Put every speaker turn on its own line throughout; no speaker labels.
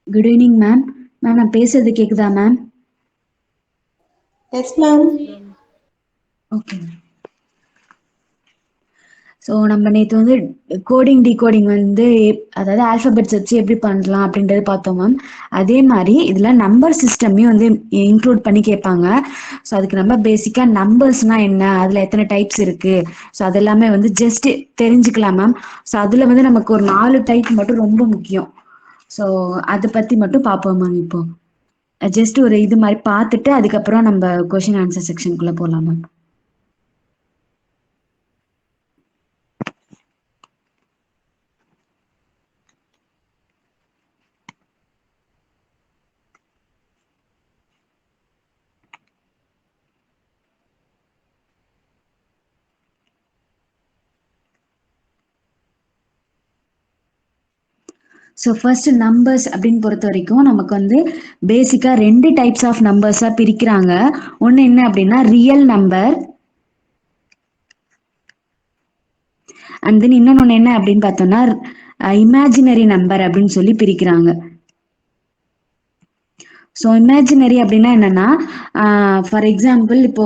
Good evening ma'am. Ma'am நான் பேசுறது கேக்குதா ma'am?
Yes ma'am.
Okay. So நம்ம நேற்று வந்து கோடிங் டிகோடிங் வந்து அதாவது ஆல்ஃபபெட்ஸ் வச்சு எப்படி பண்ணலாம் அப்படின்றது பார்த்தோம் மேம். அதே மாதிரி இதில் நம்பர் சிஸ்டமையும் வந்து இன்க்ளூட் பண்ணி கேட்பாங்க. ஸோ அதுக்கு நம்ம பேசிக்காக நம்பர்ஸ்னால் என்ன, அதில் எத்தனை டைப்ஸ் இருக்குது, ஸோ அதெல்லாமே வந்து ஜஸ்ட் தெரிஞ்சுக்கலாம் மேம். ஸோ அதில் வந்து நமக்கு ஒரு 4 டைப் மட்டும் ரொம்ப முக்கியம். ஸோ அதை பற்றி மட்டும் பார்ப்போம் மேம். இப்போ ஜஸ்ட் ஒரு இது மாதிரி பார்த்துட்டு அதுக்கப்புறம் நம்ம கொஷின் ஆன்சர் செக்ஷனுக்குள்ளே போகலாம் மேம். ஸோ ஃபர்ஸ்ட் நம்பர்ஸ் அப்படின்னு பொறுத்த வரைக்கும் நமக்கு வந்து பேசிக்காக 2 டைப்ஸ் ஆஃப் நம்பர்ஸாக பிரிக்கிறாங்க. ஒன்று என்ன அப்படின்னா ரியல் நம்பர், அண்ட் தென் இன்னொன்று என்ன அப்படின்னு பார்த்தோம்னா இமேஜினரி நம்பர் அப்படின்னு சொல்லி பிரிக்கிறாங்க. ஸோ இமேஜினரி அப்படின்னா என்னன்னா ஃபார் எக்ஸாம்பிள் இப்போ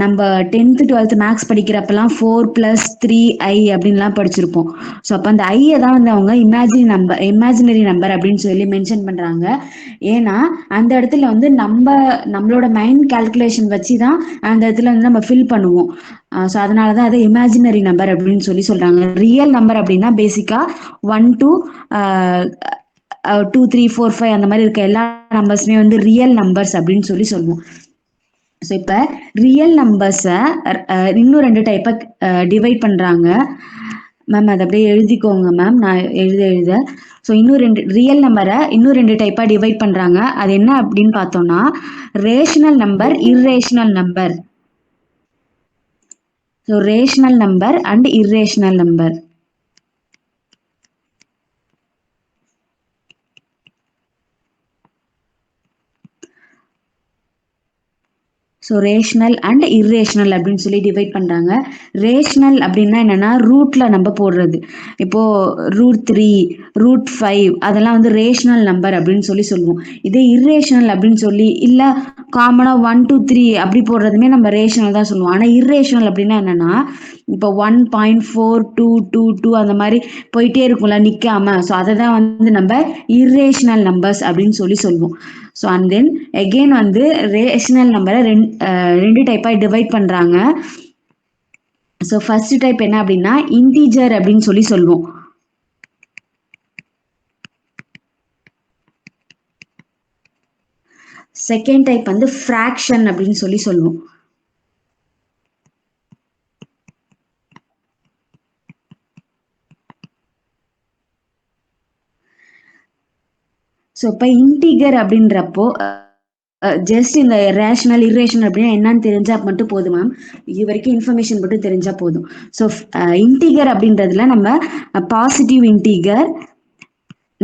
நம்ம 10th 12th மேக்ஸ் படிக்கிறப்பெல்லாம் 4+3i அப்படின்லாம் படிச்சிருப்போம். ஸோ அப்போ அந்த ஐயை தான் வந்து அவங்க இமேஜினரி நம்பர் அப்படின்னு சொல்லி மென்ஷன் பண்ணுறாங்க. ஏன்னா அந்த இடத்துல வந்து நம்மளோட மைண்ட் கால்குலேஷன் வச்சு தான் அந்த இடத்துல வந்து நம்ம ஃபில் பண்ணுவோம். ஸோ அதனால தான் அதை இமேஜினரி நம்பர் அப்படின்னு சொல்லி சொல்கிறாங்க. ரியல் நம்பர் அப்படின்னா பேசிக்காக 1 to 2 3 4 5 அந்த மாதிரி இருக்க எல்லா நம்பர்ஸுமே வந்து ரியல் நம்பர்ஸ் அப்படின்னு சொல்லி சொல்லுவோம். ஸோ இப்போ ரியல் நம்பர்ஸை இன்னும் 2 டைப்பாக டிவைட் பண்ணுறாங்க மேம். அதை அப்படியே எழுதிக்கோங்க மேம், நான் எழுத. ஸோ இன்னும் ரியல் நம்பரை இன்னும் 2 டைப்பாக டிவைட் பண்ணுறாங்க. அது என்ன அப்படின்னு பார்த்தோம்னா rational number, irrational number. So rational number and irrational number. So rational and irrational அப்படின்னு சொல்லி டிவைட் பண்ணுறாங்க. ரேஷனல் அப்படின்னா என்னென்னா ரூட்டில் நம்ம போடுறது. இப்போது √3, √5 அதெல்லாம் வந்து ரேஷனல் நம்பர் அப்படின்னு சொல்லி சொல்லுவோம். இதே இர்ரேஷனல் அப்படின்னு சொல்லி இல்லை காமனாக 1 2 3 அப்படி போடுறதுமே நம்ம ரேஷனல் தான் சொல்லுவோம். ஆனால் இர்ரேஷனல் அப்படின்னா என்னென்னா இப்போ 1.4222 அந்த மாதிரி போயிட்டே இருக்கும்ல நிற்காம. ஸோ அதை தான் வந்து நம்ம இர்ரேஷனல் நம்பர்ஸ் அப்படின்னு சொல்லி சொல்லுவோம். ஸோ அண்ட் தென் எகெயின் வந்து ரேஷனல் நம்பரை 2 டைப்பாக டிவைட் பண்ணுறாங்க. ஸோ ஃபர்ஸ்ட் டைப் என்ன அப்படின்னா இன்டீஜர் அப்படின்னு சொல்லி சொல்லுவோம். செகண்ட் டைப் வந்து ஃப்ராக்ஷன் அப்படின்னு சொல்லி சொல்லுவோம். ஸோ இப்போ இன்டிகர் அப்படின்றப்போ ஜஸ்ட் இந்த ரேஷனல் இர்ரேஷனல் அப்படின்னா என்னன்னு தெரிஞ்சா மட்டும் போதும் மேம். இது வரைக்கும் இன்ஃபர்மேஷன் மட்டும் தெரிஞ்சா போதும். ஸோ இன்டிகர் அப்படின்றதுல நம்ம பாசிட்டிவ் இன்டிகர்,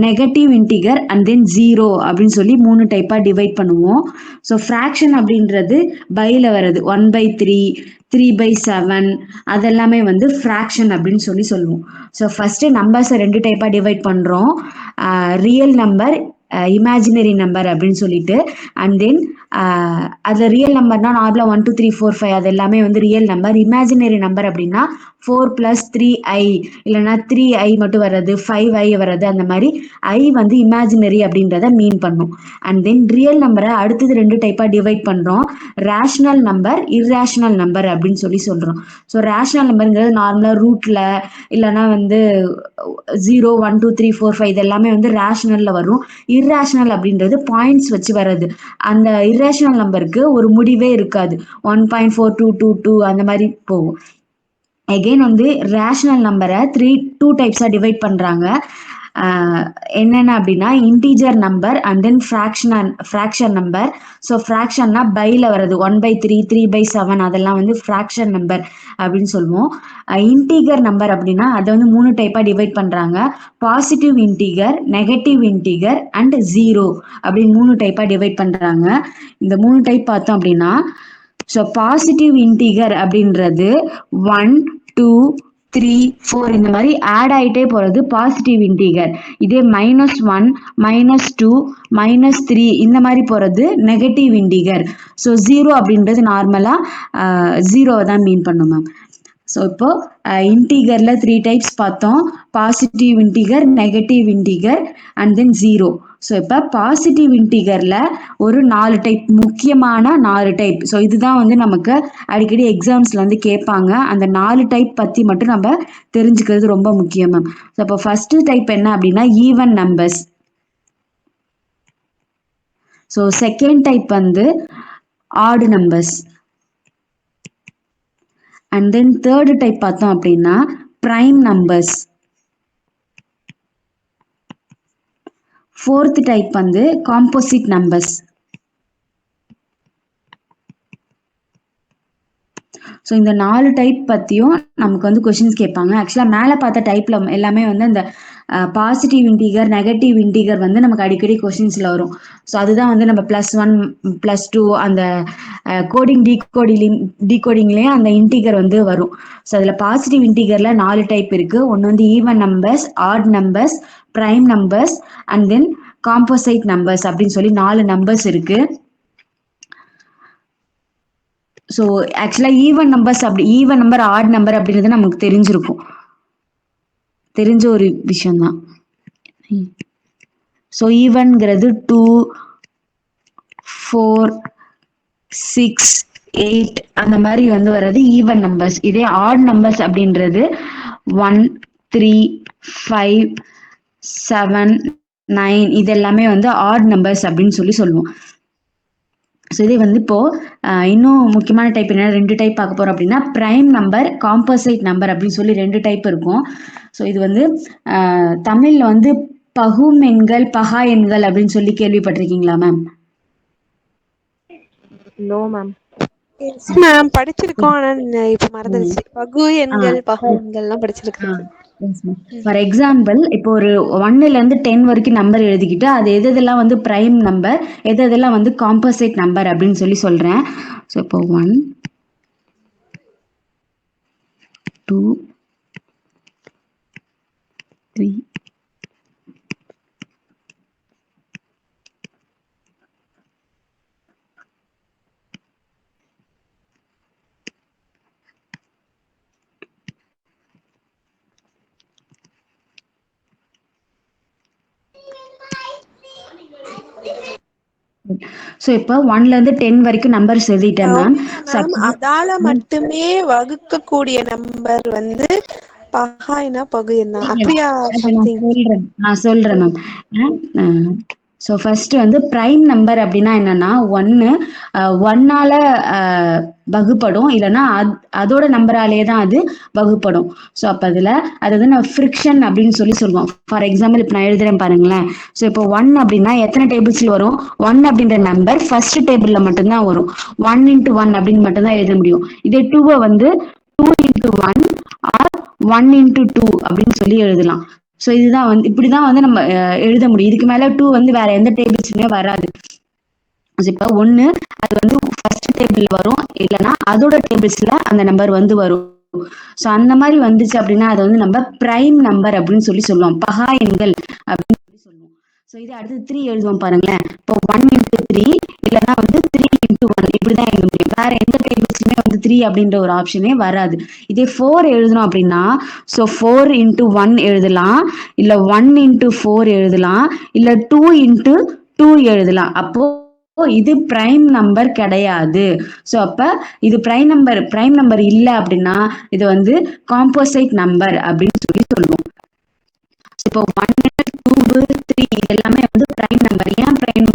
நெகட்டிவ் இன்டிகர் அண்ட் தென் 0 அப்படின்னு சொல்லி 3 டைப்பாக டிவைட் பண்ணுவோம். ஸோ ஃப்ராக்ஷன் அப்படின்றது பையில் வர்றது 1/3, 3/7 அதெல்லாமே வந்து ஃப்ராக்ஷன் அப்படின்னு சொல்லி சொல்லுவோம். ஸோ ஃபஸ்ட்டு நம்பர்ஸை 2 டைப்பாக டிவைட் பண்ணுறோம். ரியல் நம்பர், இமேஜினரி நம்பர் அப்படின்னு சொல்லிட்டு. அண்ட் தென் அதில் ரியல் நம்பர்னா நார்மலாக 1 2 3 4 5 அது எல்லாமே வந்து ரியல் நம்பர். இமேஜினரி நம்பர் அப்படின்னா 4+3i இல்லைன்னா 3i மட்டும் வர்றது, 5i வர்றது, அந்த மாதிரி ஐ வந்து இமேஜினரி அப்படின்றத மீன் பண்ணும். அண்ட் தென் ரியல் நம்பரை அடுத்தது 2 டைப்பாக டிவைட் பண்ணுறோம். ரேஷனல் நம்பர், இர்ரேஷனல் நம்பர் அப்படின்னு சொல்லி சொல்கிறோம். ஸோ ரேஷனல் நம்பருங்கிறது நார்மலாக ரூட்டில் இல்லைன்னா வந்து 0 1 2 3 4 5 இது எல்லாமே வந்து ரேஷனலில் வரும். இர்ரேஷனல் அப்படின்றது பாயிண்ட்ஸ் வச்சு வர்றது. அந்த இர்ரேஷனல் நம்பருக்கு ஒரு முடிவே இருக்காது. 1.4222 அந்த மாதிரி போகும். எகெயின் வந்து ரேஷனல் நம்பரை 2 டைப்ஸாக டிவைட் பண்ணுறாங்க. என்னென்ன அப்படின்னா integer number and then fraction number. So ஃப்ராக்ஷன்னா பையில் வர்றது 1/3, 3/7 அதெல்லாம் வந்து ஃப்ராக்ஷன் நம்பர் அப்படின்னு சொல்லுவோம். இன்டீகர் நம்பர் அப்படின்னா அதை வந்து 3 டைப்பாக டிவைட் பண்ணுறாங்க. Positive integer, negative integer and 0 அப்படின்னு 3 டைப்பாக டிவைட் பண்ணுறாங்க. இந்த 3 டைப் பார்த்தோம் அப்படின்னா ஸோ பாசிட்டிவ் இன்டீகர் அப்படின்றது 1 2 3 4 இந்த மாதிரி ஆட் ஆயிட்டே போறது பாசிட்டிவ் இன்டீகர். இதே -1 -2 -3 இந்த மாதிரி போறது நெகட்டிவ் இன்டீகர். ஸோ 0 அப்படின்றது நார்மலா 0 தான் மீன் பண்ணும் மேம். ஸோ இப்போ இன்டீகர்ல 3 டைப்ஸ் பார்த்தோம். Positive integer, negative integer and then 0. So இப்போ பாசிட்டிவ் இன்டீகர்ல ஒரு 4 டைப், முக்கியமான 4 டைப். ஸோ இதுதான் வந்து நமக்கு அடிக்கடி எக்ஸாம்ஸ்ல வந்து கேட்பாங்க. அந்த 4 டைப் பத்தி மட்டும் நம்ம தெரிஞ்சுக்கிறது ரொம்ப முக்கியம் மேம். ஸோ இப்போ ஃபர்ஸ்ட் டைப் என்ன அப்படின்னா even numbers. So second type வந்து odd numbers. And then third type பார்த்தோம் அப்படின்னா பிரைம் நம்பர்ஸ். ஃபோர்த் டைப் வந்து காம்போசிட் நம்பர்ஸ். ஸோ இந்த 4 டைப் பற்றியும் நமக்கு வந்து கொஷின்ஸ் கேட்பாங்க. ஆக்சுவலாக மேலே பார்த்த டைப்பில் எல்லாமே வந்து அந்த பாசிட்டிவ் இன்டீகர், நெகட்டிவ் இன்டீகர் வந்து நமக்கு அடிக்கடி கொஷின்ஸில் வரும். ஸோ அதுதான் வந்து நம்ம +1 +2 அந்த கோடிங் டீகோடிங்லேயே அந்த இன்டீகர் வந்து வரும். ஸோ அதில் பாசிட்டிவ் இன்டீகரில் 4 டைப் இருக்குது. ஒன்று வந்து even numbers, odd numbers, prime numbers and then composite numbers அப்படின்னு சொல்லி 4 நம்பர்ஸ் இருக்குது. ஸோ ஆக்சுவலாக ஈவன் நம்பர் ஆட் நம்பர் அப்படின்றது நமக்கு தெரிஞ்சிருக்கும், தெரிஞ்ச ஒரு விஷயம்தான். ஸோ ஈவன்கிறது 2 4 6 8 அந்த மாதிரி வந்து வர்றது ஈவன் நம்பர்ஸ். இதே ஆட் நம்பர்ஸ் அப்படின்றது 1 3 5 7 9 இது எல்லாமே வந்து ஆட் நம்பர்ஸ் அப்படின்னு சொல்லி சொல்லுவோம். ஸோ இதே வந்து இப்போ இன்னும் முக்கியமான டைப் என்ன, 2 டைப் பார்க்க போறோம் அப்படின்னா பிரைம் நம்பர், காம்போசைட் நம்பர் அப்படின்னு சொல்லி 2 டைப் இருக்கும். ஸோ இது வந்து தமிழ்ல வந்து பகும் எண்கள், பகா எண்கள் அப்படின்னு சொல்லி கேள்விப்பட்டிருக்கீங்களா ma'am?
No ma'am.
Yes ma'am, படிச்சிருக்கோம். ஆனா இப்ப மறந்துருச்சு. பகு எண்கள், பகா எண்கள்லாம் படிச்சிருக்கோம்.
ஃபார் எக்ஸாம்பிள் இப்போ ஒரு 1ல இருந்து 10 வரைக்கும் நம்பர் எழுதிக்கிட்டு அது எதெல்லாம் வந்து பிரைம் நம்பர், எதெல்லாம் வந்து காம்போசைட் நம்பர் அப்படின்னு சொல்லி சொல்றேன். ஸோ இப்போ 1 2 3 ஸோ இப்போ 1ல இருந்து 10 வரைக்கும் நம்பர்ஸ் எழுதிட்டேன் மேம்.
அதால மட்டுமே வகுக்கக்கூடிய நம்பர் வந்து பகாய்னா பகு என்ன அப்படியா?
நான் சொல்றேன் மேம். ஸோ ஃபர்ஸ்ட் வந்து பிரைம் நம்பர் அப்படின்னா என்னன்னா 1ஆல வகுப்படும், இல்லைன்னா அதோட நம்பராலேயே தான் அது வகுப்படும். ஸோ அப்போ அதில் அது வந்து நம்ம ஃப்ரிக்ஷன் அப்படின்னு சொல்லி சொல்லுவோம். ஃபார் எக்ஸாம்பிள் இப்போ நான் எழுதுறேன் பாருங்களேன். ஸோ இப்போ 1 அப்படின்னா எத்தனை டேபிள்ஸ்ல வரும்? 1 அப்படின்ற நம்பர் ஃபர்ஸ்ட் டேபிள்ல மட்டும்தான் வரும். 1 × 1 அப்படின்னு மட்டும்தான் எழுத முடியும். இதே 2 வந்து 2 × 1 ஆர் 1 × 2 அப்படின்னு சொல்லி எழுதலாம். ஸோ இதுதான் வந்து இப்படிதான் வந்து நம்ம எழுத முடியும். இதுக்கு மேல 2 வந்து வேற எந்த டேபிள்ஸுமே வராது. இப்போ 1 அது வந்து ஃபர்ஸ்ட் டேபிள் வரும், இல்லைன்னா அதோட டேபிள்ஸ்ல அந்த நம்பர் வந்து வரும். ஸோ அந்த மாதிரி வந்துச்சு அப்படின்னா அதை வந்து நம்ம பிரைம் நம்பர் அப்படின்னு சொல்லி சொல்லுவோம், பகா எண்கள் அப்படின்னு சொல்லி சொல்லுவோம். ஸோ இது அடுத்து 3 எழுதுவோம் பாருங்களேன். இப்போ 1 × 3 இல்லைன்னா வந்து 3 × 1 இப்படிதான் எழுத முடியும். வேற எந்த டேபிள்ஸ்லுமே வந்து 3 அப்படின்ற ஒரு ஆப்ஷனே வராது. இதே 4 எழுதணும் அப்படின்னா ஸோ 4 × 1 எழுதலாம், இல்ல 1 × 4 எழுதலாம், இல்ல 2 × 2 எழுதலாம். அப்போ இது பிரைம் நம்பர் கிடையாது. ஸோ அப்ப இது பிரைம் நம்பர் இல்லை அப்படின்னா இது வந்து காம்போசைட் நம்பர் அப்படின்னு சொல்லி சொல்லுவோம். இப்போ 1 2 3 இது எல்லாமே வந்து பிரைம் நம்பர். ஏன் பிரைம்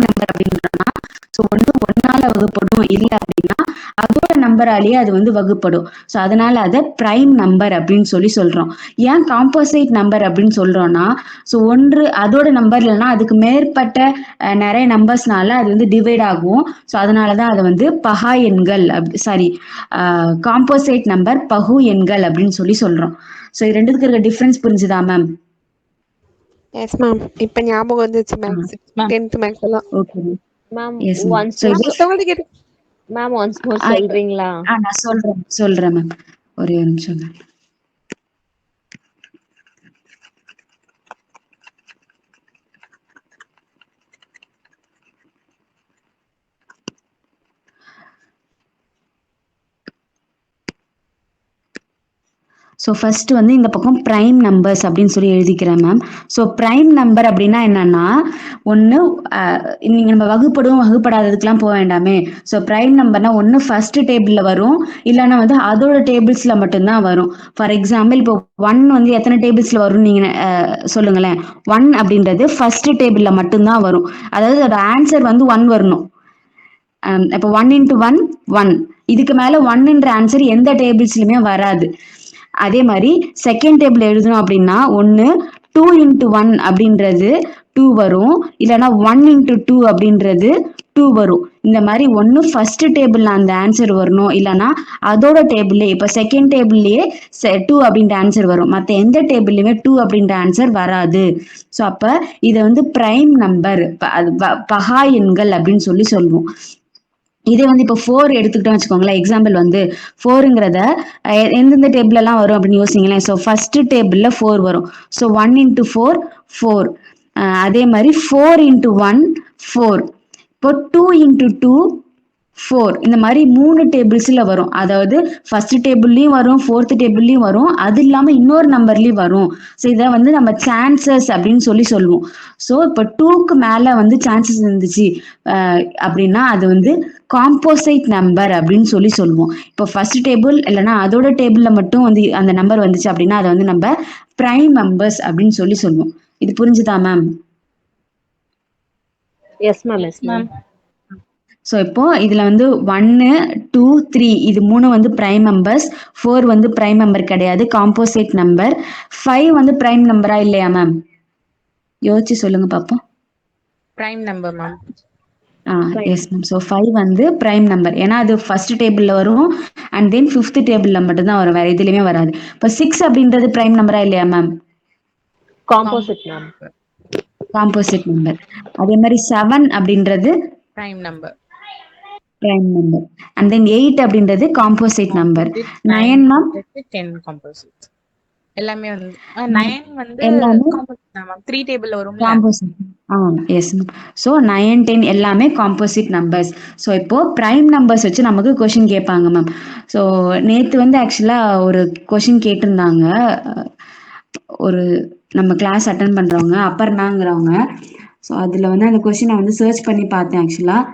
நம்பர் அப்படின்றோம்னா ஸோ ஒன்று 1ஆல வகுப்படும், இல்லை அப்படின்னா அதோட நம்பராலேயே அது வந்து வகுப்படும். ஸோ அதனால அதை பிரைம் நம்பர் அப்படின்னு சொல்லி சொல்றோம். ஏன் காம்போசைட் நம்பர் அப்படின்னு சொல்றோம்னா ஸோ ஒன்று அதோட நம்பர் இல்லைன்னா அதுக்கு மேற்பட்ட நிறைய நம்பர்ஸ்னால அது வந்து டிவைட் ஆகும். ஸோ அதனாலதான் அதை வந்து பகா எண்கள் காம்போசைட் நம்பர், பகு எண்கள் அப்படின்னு சொல்லி சொல்றோம். ஸோ இது ரெண்டுத்துக்கு இருக்க டிஃபரன்ஸ் புரிஞ்சுதா மேம்?
எஸ் மேம், இப்ப ஞாபகம் வந்துச்சு. மேக்ஸ் 10th மேக்ஸ் எல்லாம்.
Okay
ma'am
yes ma'am.
Once more சொல்றீங்களா?
நான் சொல்றேன் மேம், ஒரே ஒரு நிமிஷம். ஸோ ஃபர்ஸ்ட் வந்து இந்த பக்கம் பிரைம் நம்பர்ஸ் அப்படின்னு சொல்லி எழுதிக்கிறேன் மேம். ஸோ பிரைம் நம்பர் அப்படின்னா என்னன்னா ஒன்று நீங்கள் நம்ம வகுப்படாததுக்கெலாம் போக வேண்டாமே. ஸோ பிரைம் நம்பர்னா ஒன்று ஃபர்ஸ்ட் டேபிளில் வரும், இல்லைன்னா வந்து அதோட டேபிள்ஸில் மட்டும்தான் வரும். ஃபார் எக்ஸாம்பிள் இப்போ 1 வந்து எத்தனை டேபிள்ஸில் வரும்னு நீங்கள் சொல்லுங்களேன். 1 அப்படின்றது ஃபர்ஸ்ட் டேபிளில் மட்டும்தான் வரும். அதாவது அதோட ஆன்சர் வந்து 1 வரணும். இப்போ 1 into 1 1. இதுக்கு மேலே 1ன்ற ஆன்சர் எந்த டேபிள்ஸ்லையுமே வராது. அதே மாதிரி செகண்ட் டேபிள் எழுதணும் அப்படின்னா ஒன்று 2 into 1 அப்படின்றது 2 வரும், இல்லைன்னா 1 into 2 அப்படின்றது 2 வரும். இந்த மாதிரி ஒன்று ஃபர்ஸ்ட் டேபிள்ல அந்த ஆன்சர் வரணும், இல்லைன்னா அதோட டேபிள்லேயே இப்போ செகண்ட் டேபிள்லேயே 2 அப்படின்ற ஆன்சர் வரும். மற்ற எந்த டேபிள்லையுமே 2 அப்படின்ற ஆன்சர் வராது. ஸோ அப்போ இதை வந்து பிரைம் நம்பர், பகா எண்கள் அப்படின்னு சொல்லி சொல்லுவோம். இதே வந்து இப்போ 4 எடுத்துக்கிட்டோம் வச்சுக்கோங்களேன். எக்ஸாம்பிள் வந்து 4ங்கிறத எந்தெந்த டேபிள் எல்லாம் வரும் அப்படின்னு யோசிங்களேன். ஸோ ஃபர்ஸ்ட் டேபிள்ல 4 வரும். So 1 into 4 4. அதே மாதிரி 4 into 1 4. இப்போ 2 into 2 4. இந்த மாதிரி 3 டேபிள்ஸ்ல வரும். அதாவது ஃபர்ஸ்ட் டேபிள்லயும் வரும், ஃபோர்த் டேபிள்லயும் வரும், அது இல்லாம இன்னொரு நம்பர்லயும் வரும். ஸோ இதை வந்து நம்ம சான்சஸ் அப்படின்னு சொல்லி சொல்லுவோம். ஸோ இப்போ 2க்கு மேல வந்து சான்சஸ் இருந்துச்சு அப்படின்னா அது வந்து காம்போசைட் நம்பர் அப்படின்னு சொல்லி சொல்லுவோம். இப்போ ஃபர்ஸ்ட் டேபிள் இல்லைன்னா அதோட டேபிள்ல மட்டும் வந்து அந்த நம்பர் வந்துச்சு அப்படின்னா அதை வந்து நம்ம பிரைம் நம்பர்ஸ் அப்படின்னு சொல்லி சொல்லுவோம். இது புரிஞ்சுதா ma'am?
Yes ma'am, yes ma'am.
So இப்போ இதுல வந்து 1 2 3 இது 3 வந்து பிரைம் நம்பர்ஸ், 4 வந்து பிரைம் நம்பர் கிடையாது, காம்போசைட் நம்பர். 5 வந்து பிரைம் நம்பரா இல்லையா மேம்? யோசிச்சு சொல்லுங்க பாப்போம்.
Prime number ma'am.
Yes ma'am. So 5 வந்து பிரைம் நம்பர், ஏன்னா அது ஃபர்ஸ்ட் டேபிள்ல வரும் அண்ட் தென் ஃபிஃப்த் டேபிள்ல மட்டும்தான் வரும், வேற எதுலையுமே வராது. இப்போ 6 அப்படின்றது பிரைம் நம்பரா இல்லையா ma'am?
Composite number.
Composite number. அதே மாதிரி 7 அப்படின்றது
prime number.
Prime number. And தென் 8 அப்படின்றது காம்போசிட் நம்பர். 9 ma'am
10 composite. எல்லாமே வந்து 9 வந்து காம்போசிட் மேம். 3 டேபிள்ல வரும்ல.
காம்போசிட். Yes ma'am. ஸோ 9 10 எல்லாமே காம்போசிட் நம்பர்ஸ். ஸோ இப்போ பிரைம் நம்பர்ஸ் வச்சு நமக்கு கொஷின் கேட்பாங்க மேம். ஸோ நேற்று வந்து ஆக்சுவலாக ஒரு கொஷின் கேட்டிருந்தாங்க, ஒரு நம்ம கிளாஸ் அட்டன் பண்ணுறவங்க அப்பர்னாங்கிறவங்க. ஸோ அதில் வந்து அந்த கொஷினை வந்து சர்ச் பண்ணி பார்த்தேன் ஆக்சுவலாக.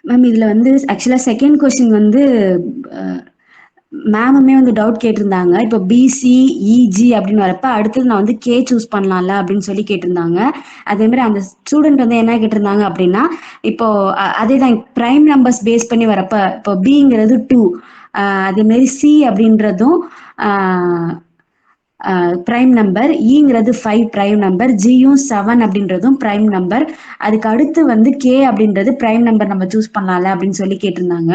மேம் இதில் வந்து ஆக்சுவலாக செகண்ட் கொஸ்டின் வந்து மேமுமே வந்து டவுட் கேட்டிருந்தாங்க. இப்போ பிசி இஜி அப்படின்னு வரப்ப அடுத்தது நான் வந்து கே சூஸ் பண்ணலாம்ல அப்படின்னு சொல்லி கேட்டிருந்தாங்க. அதே மாதிரி அந்த ஸ்டூடெண்ட் வந்து என்ன கேட்டிருந்தாங்க அப்படின்னா, இப்போ அதே தான் பிரைம் நம்பர்ஸ் பேஸ் பண்ணி வரப்ப இப்போ பிங்கிறது 2, அதே மாதிரி சி அப்படின்றதும் பிரைம் நம்பர், ஈங்கிறது 5 பிரைம் நம்பர், ஜியும் 7 அப்படின்றதும் பிரைம் நம்பர். அதுக்கு அடுத்து வந்து கே அப்படின்றது பிரைம் நம்பர் நம்ம சூஸ் பண்ணலாம்ல அப்படின்னு சொல்லி கேட்டிருந்தாங்க.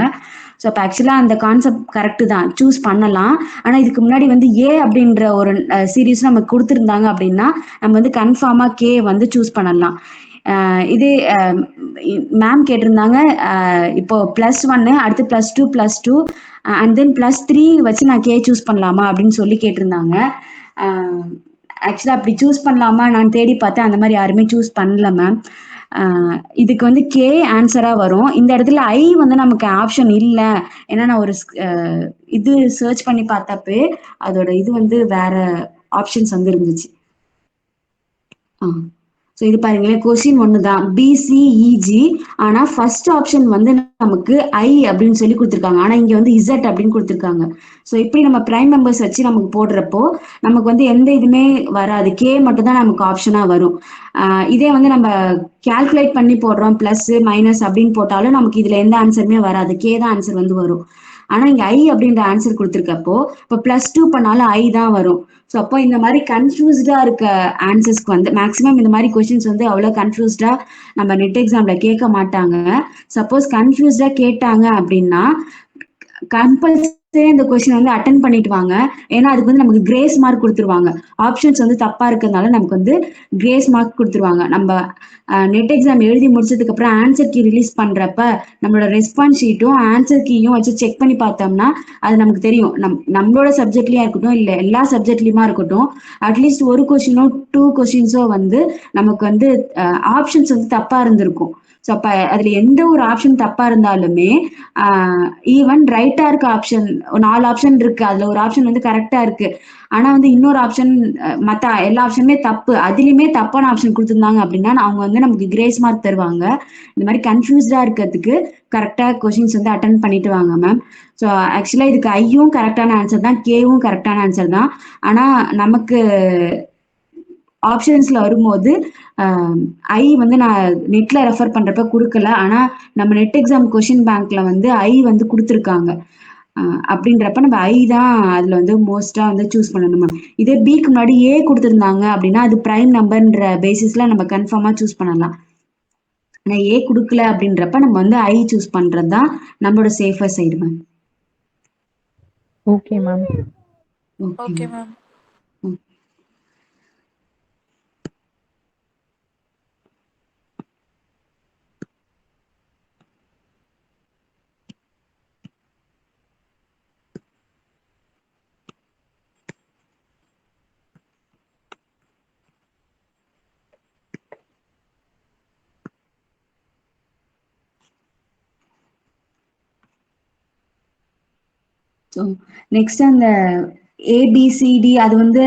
ஸோ அப்போ ஆக்சுவலாக அந்த கான்செப்ட் கரெக்டு தான், சூஸ் பண்ணலாம். ஆனால் இதுக்கு முன்னாடி வந்து ஏ அப்படின்ற ஒரு சீரீஸ் நமக்கு கொடுத்துருந்தாங்க அப்படின்னா நம்ம வந்து கன்ஃபார்மாக கே வந்து சூஸ் பண்ணலாம். இதே மேம் கேட்டிருந்தாங்க, இப்போ +1 அடுத்து +2 +2 அண்ட் தென் +3 வச்சு நான் கே சூஸ் பண்ணலாமா அப்படின்னு சொல்லி கேட்டிருந்தாங்க. ஆக்சுவலாக அப்படி சூஸ் பண்ணலாமா நான் தேடி பார்த்தேன், அந்த மாதிரி யாருமே சூஸ் பண்ணல மேம். இதுக்கு வந்து கே ஆன்சராக வரும். இந்த இடத்துல ஐ வந்து நமக்கு ஆப்ஷன் இல்லை, ஏன்னா நான் ஒரு இது சர்ச் பண்ணி பார்த்தப்பே அதோட இது வந்து வேற ஆப்ஷன்ஸ் வந்து இருந்துச்சு. ஸோ இது பாருங்களேன், கொஸ்டின் ஒன்று தான் பிசிஇஜி, ஆனால் ஃபர்ஸ்ட் ஆப்ஷன் வந்து நமக்கு ஐ அப்படின்னு சொல்லி கொடுத்துருக்காங்க, ஆனால் இங்கே வந்து இசட் அப்படின்னு கொடுத்துருக்காங்க. ஸோ இப்படி நம்ம பிரைம் நம்பர்ஸ் வச்சு நமக்கு போடுறப்போ நமக்கு வந்து எந்த இதுவுமே வராது, கே மட்டும் தான் நமக்கு ஆப்ஷனாக வரும். இதே வந்து நம்ம கால்குலேட் பண்ணி போடுறோம் ப்ளஸ் மைனஸ் அப்படின்னு போட்டாலும் நமக்கு இதில் எந்த ஆன்சருமே வராது, கே தான் ஆன்சர் வந்து வரும். ஆனால் இங்கே ஐ அப்படின்ற ஆன்சர் கொடுத்துருக்கப்போ இப்போ +2 பண்ணாலும் ஐ தான் வரும். ஸோ அப்போ இந்த மாதிரி கன்ஃபியூஸ்டா இருக்க ஆன்சர்ஸ்க்கு வந்து மேக்ஸிமம் இந்த மாதிரி கொஸ்டின்ஸ் வந்து அவ்வளோ கன்ஃபியூஸ்டா நம்ம நெட் எக்ஸாம்ல கேட்க மாட்டாங்க. சப்போஸ் கன்ஃபியூஸ்டா கேட்டாங்க அப்படின்னா கம்பல்சரி இந்த கொஸ்டின் வந்து அட்டன் பண்ணிட்டு வாங்க. ஏன்னா அதுக்கு வந்து நமக்கு கிரேஸ் மார்க் கொடுத்துருவாங்க. ஆப்ஷன்ஸ் வந்து தப்பா இருக்கிறதுனால நமக்கு வந்து கிரேஸ் மார்க் கொடுத்துருவாங்க. நம்ம நெட் எக்ஸாம் எழுதி முடிச்சதுக்கு அப்புறம் ஆன்சர் கீ ரிலீஸ் பண்றப்ப நம்மளோட ரெஸ்பான்ஸ் ஷீட்டும் ஆன்சர் கீயும் வச்சு செக் பண்ணி பார்த்தோம்னா அது நமக்கு தெரியும். நம்மளோட சப்ஜெக்ட்லயா இருக்கட்டும், இல்ல எல்லா சப்ஜெக்ட்லயுமா இருக்கட்டும், அட்லீஸ்ட் ஒரு கொஸ்டினோ 2 கொஸ்டின்ஸோ வந்து நமக்கு வந்து ஆப்ஷன்ஸ் வந்து தப்பா இருந்திருக்கும். ஸோ அப்ப அதுல எந்த ஒரு ஆப்ஷன் தப்பா இருந்தாலுமே ஈவன் ரைட்டா இருக்க ஆப்ஷன் 4 ஆப்ஷன் இருக்கு, அதுல ஒரு ஆப்ஷன் வந்து கரெக்டா இருக்கு, ஆனா வந்து இன்னொரு ஆப்ஷன் மத்த எல்லா ஆப்ஷனுமே தப்பு, அதுலயுமே தப்பான ஆப்ஷன் கொடுத்துருந்தாங்க அப்படின்னா அவங்க வந்து நமக்கு கிரேஸ் மார்க் தருவாங்க. இந்த மாதிரி கன்ஃபியூஸ்டா இருக்கிறதுக்கு கரெக்டா கொஸ்டின்ஸ் வந்து அட்டன் பண்ணிட்டு வாங்க மேம். ஸோ ஆக்சுவலா இதுக்கு ஐயும் கரெக்டான ஆன்சர் தான், கேவும் கரெக்டான ஆன்சர் தான். ஆனா நமக்கு ஆப்ஷன்ஸ்ல வரும்போது ஐ வந்து நான் நெட்ல ரெஃபர் பண்றப்ப கொடுக்கல, ஆனா நம்ம நெட் எக்ஸாம் கொஸ்டின் பேங்க்ல வந்து ஐ வந்து கொடுத்துருக்காங்க. அப்படின்றப்ப நம்ம ஐ தான் அதுல வந்து மோஸ்டா வந்து சூஸ் பண்ணணும் மேம். இதே பிக்கு முன்னாடி ஏ கொடுத்துருந்தாங்க அப்படின்னா அது பிரைம் நம்பர்ன்ற பேசிஸ்ல நம்ம கன்ஃபார்மா சூஸ் பண்ணலாம். ஆனா ஏ கொடுக்கல அப்படின்றப்ப நம்ம வந்து ஐ சூஸ் பண்றது தான் நம்மளோட safer side ma'am.
Okay ma'am.
Okay
okay
ma'am.
Ma'am.
So next அந்த ஏபிசிடி அது வந்து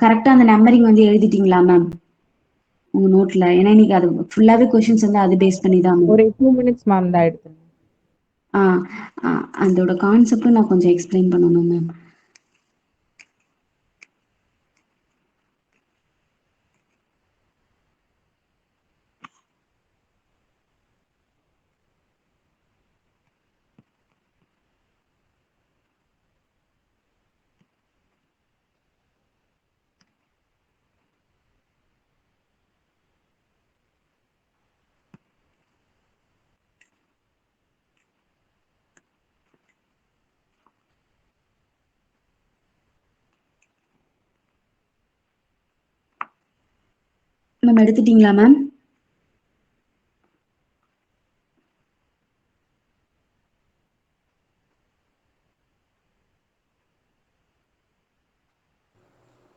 கரெக்டா அந்த நம்பரிங் வந்து எழுதிட்டீங்களா மேம் உங்க நோட்ல? ஏன்னா இன்னைக்கு அது ஃபுல்லாவே கொஸ்டின்ஸ் வந்து அது பேஸ் பண்ணி தான் மேம்.
ஒரு 2 மினிட்ஸ் மேம் தான் எடுத்தேன்.
அதோட கான்செப்டும் நான் கொஞ்சம் எக்ஸ்பிளைன் பண்ணணும் மேம். மேம் எடுத்துட்டீங்களா மேம்?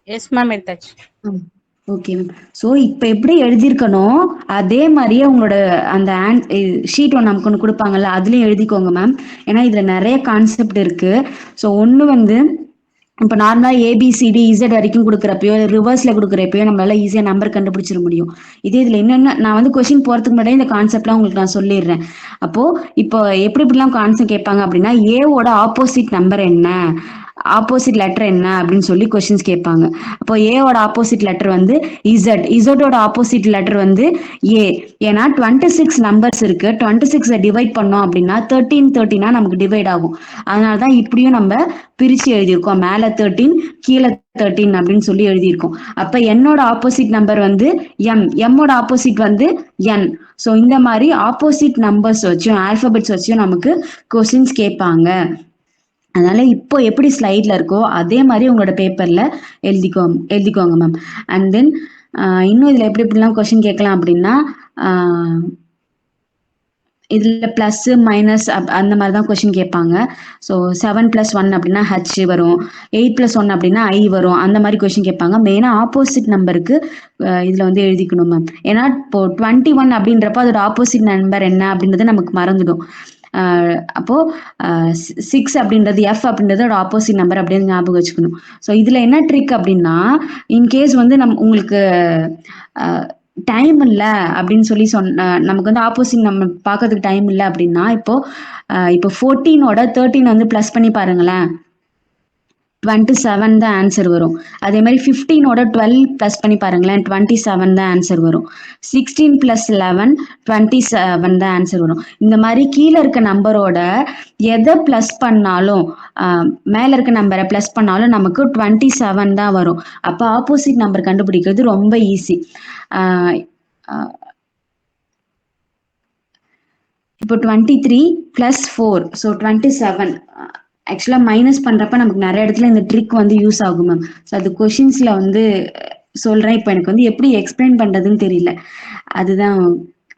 எஸ் மேம் எடுத்தாச்சு.
Okay ma'am. ஸோ இப்போ எப்படி எழுதியிருக்கணும் அதே மாதிரியே உங்களோட அந்த ஷீட் ஒன்று நமக்கு ஒன்று கொடுப்பாங்கல்ல அதுலேயும் எழுதிக்கோங்க மேம். ஏன்னா இதில் நிறைய கான்செப்ட் இருக்கு. ஸோ ஒன்று வந்து இப்போ நார்மலாக ஏபிசிடி இசட் வரைக்கும் கொடுக்குறப்பயோ ரிவர்ஸில் கொடுக்குறப்பயோ நம்மளால ஈஸியாக நம்பர் கண்டுபிடிச்சிட முடியும். இதே இதில் என்னென்ன நான் வந்து கொஸ்டின் போகிறதுக்கு முன்னாடியே இந்த கான்செப்ட்லாம் உங்களுக்கு நான் சொல்லிடுறேன். அப்போது இப்போ எப்படி இப்படிலாம் கான்செப்ட் கேட்பாங்க அப்படின்னா ஏவோட ஆப்போசிட் நம்பர் என்ன, ஆப்போசிட் லெட்டர் என்ன அப்படின்னு சொல்லி கொஸ்டின்ஸ் கேட்பாங்க. அப்போ ஏவோட ஆப்போசிட் லெட்டர் வந்து இசட், இசட்டோட ஆப்போசிட் லெட்டர் வந்து ஏ. ஏன்னா 26 நம்பர்ஸ் இருக்கு, 26 டிவைட் பண்ணோம் அப்படின்னா 13 நமக்கு டிவைட் ஆகும். அதனால தான் இப்படியும் நம்ம பிரிச்சு எழுதியிருக்கோம், மேல 13 கீழே 13 அப்படின்னு சொல்லி எழுதியிருக்கோம். அப்ப என்னோட ஆப்போசிட் நம்பர் வந்து எம், எம்மோட ஆப்போசிட் வந்து என். ஸோ இந்த மாதிரி ஆப்போசிட் நம்பர்ஸ் வச்சும் ஆல்பபெட்ஸ் வச்சும் நமக்கு கொஸ்டின்ஸ் கேட்பாங்க. அதனால இப்போ எப்படி ஸ்லைட்ல இருக்கோ அதே மாதிரி உங்களோட பேப்பர்ல எழுதிக்கோங்க மேம். அண்ட் தென் இன்னும் இதுல எப்படி எப்படிலாம் கொஸ்டின் கேட்கலாம் அப்படின்னா இதுல பிளஸ் மைனஸ் அந்த மாதிரி தான் கொஸ்டின் கேட்பாங்க. ஸோ 7+1 அப்படின்னா ஹச் வரும், 8+1 அப்படின்னா ஐ வரும், அந்த மாதிரி கொஸ்டின் கேட்பாங்க. மெயினாக ஆப்போசிட் நம்பருக்கு இதில் வந்து எழுதிக்கணும் மேம். ஏன்னா இப்போ 21 அப்படின்றப்ப அதோட ஆப்போசிட் நம்பர் என்ன அப்படின்றது நமக்கு மறந்துடும். அப்போ 6 அப்படின்றது எஃப் அப்படின்றதோட ஆப்போசிட் நம்பர் அப்படின்னு ஞாபகம் வச்சுக்கணும். ஸோ இதுல என்ன ட்ரிக் அப்படின்னா இன்கேஸ் வந்து உங்களுக்கு டைம் இல்லை அப்படின்னு சொல்லி நமக்கு வந்து ஆப்போசிட் நம்ம பார்க்கறதுக்கு டைம் இல்லை அப்படின்னா இப்போ 14ஓட 13 வந்து பிளஸ் பண்ணி பாருங்களேன், 27 தான் ஆன்சர் வரும். அதே மாதிரி 15ஓட 12 பிளஸ் பண்ணி பாருங்களேன், 27 தான் ஆன்சர் வரும். 16 + 11 27 தான் ஆன்சர் வரும். இந்த மாதிரி கீழே இருக்க நம்பரோட எதை பிளஸ் பண்ணாலும் மேல இருக்க நம்பரை பிளஸ் பண்ணாலும் நமக்கு 27 தான் வரும். அப்ப ஆப்போசிட் நம்பர் கண்டுபிடிக்கிறது ரொம்ப ஈஸி. இப்போ 23 + 4 ஸோ 27. ஆக்சுவலா மைனஸ் பண்றப்ப நமக்கு நிறைய இடத்துல இந்த ட்ரிக் வந்து யூஸ் ஆகும் மேம். ஸோ அது கொஷின்ஸ்ல வந்து சொல்றேன். இப்போ எனக்கு வந்து எப்படி எக்ஸ்பிளைன் பண்றதுன்னு தெரியல. அதுதான்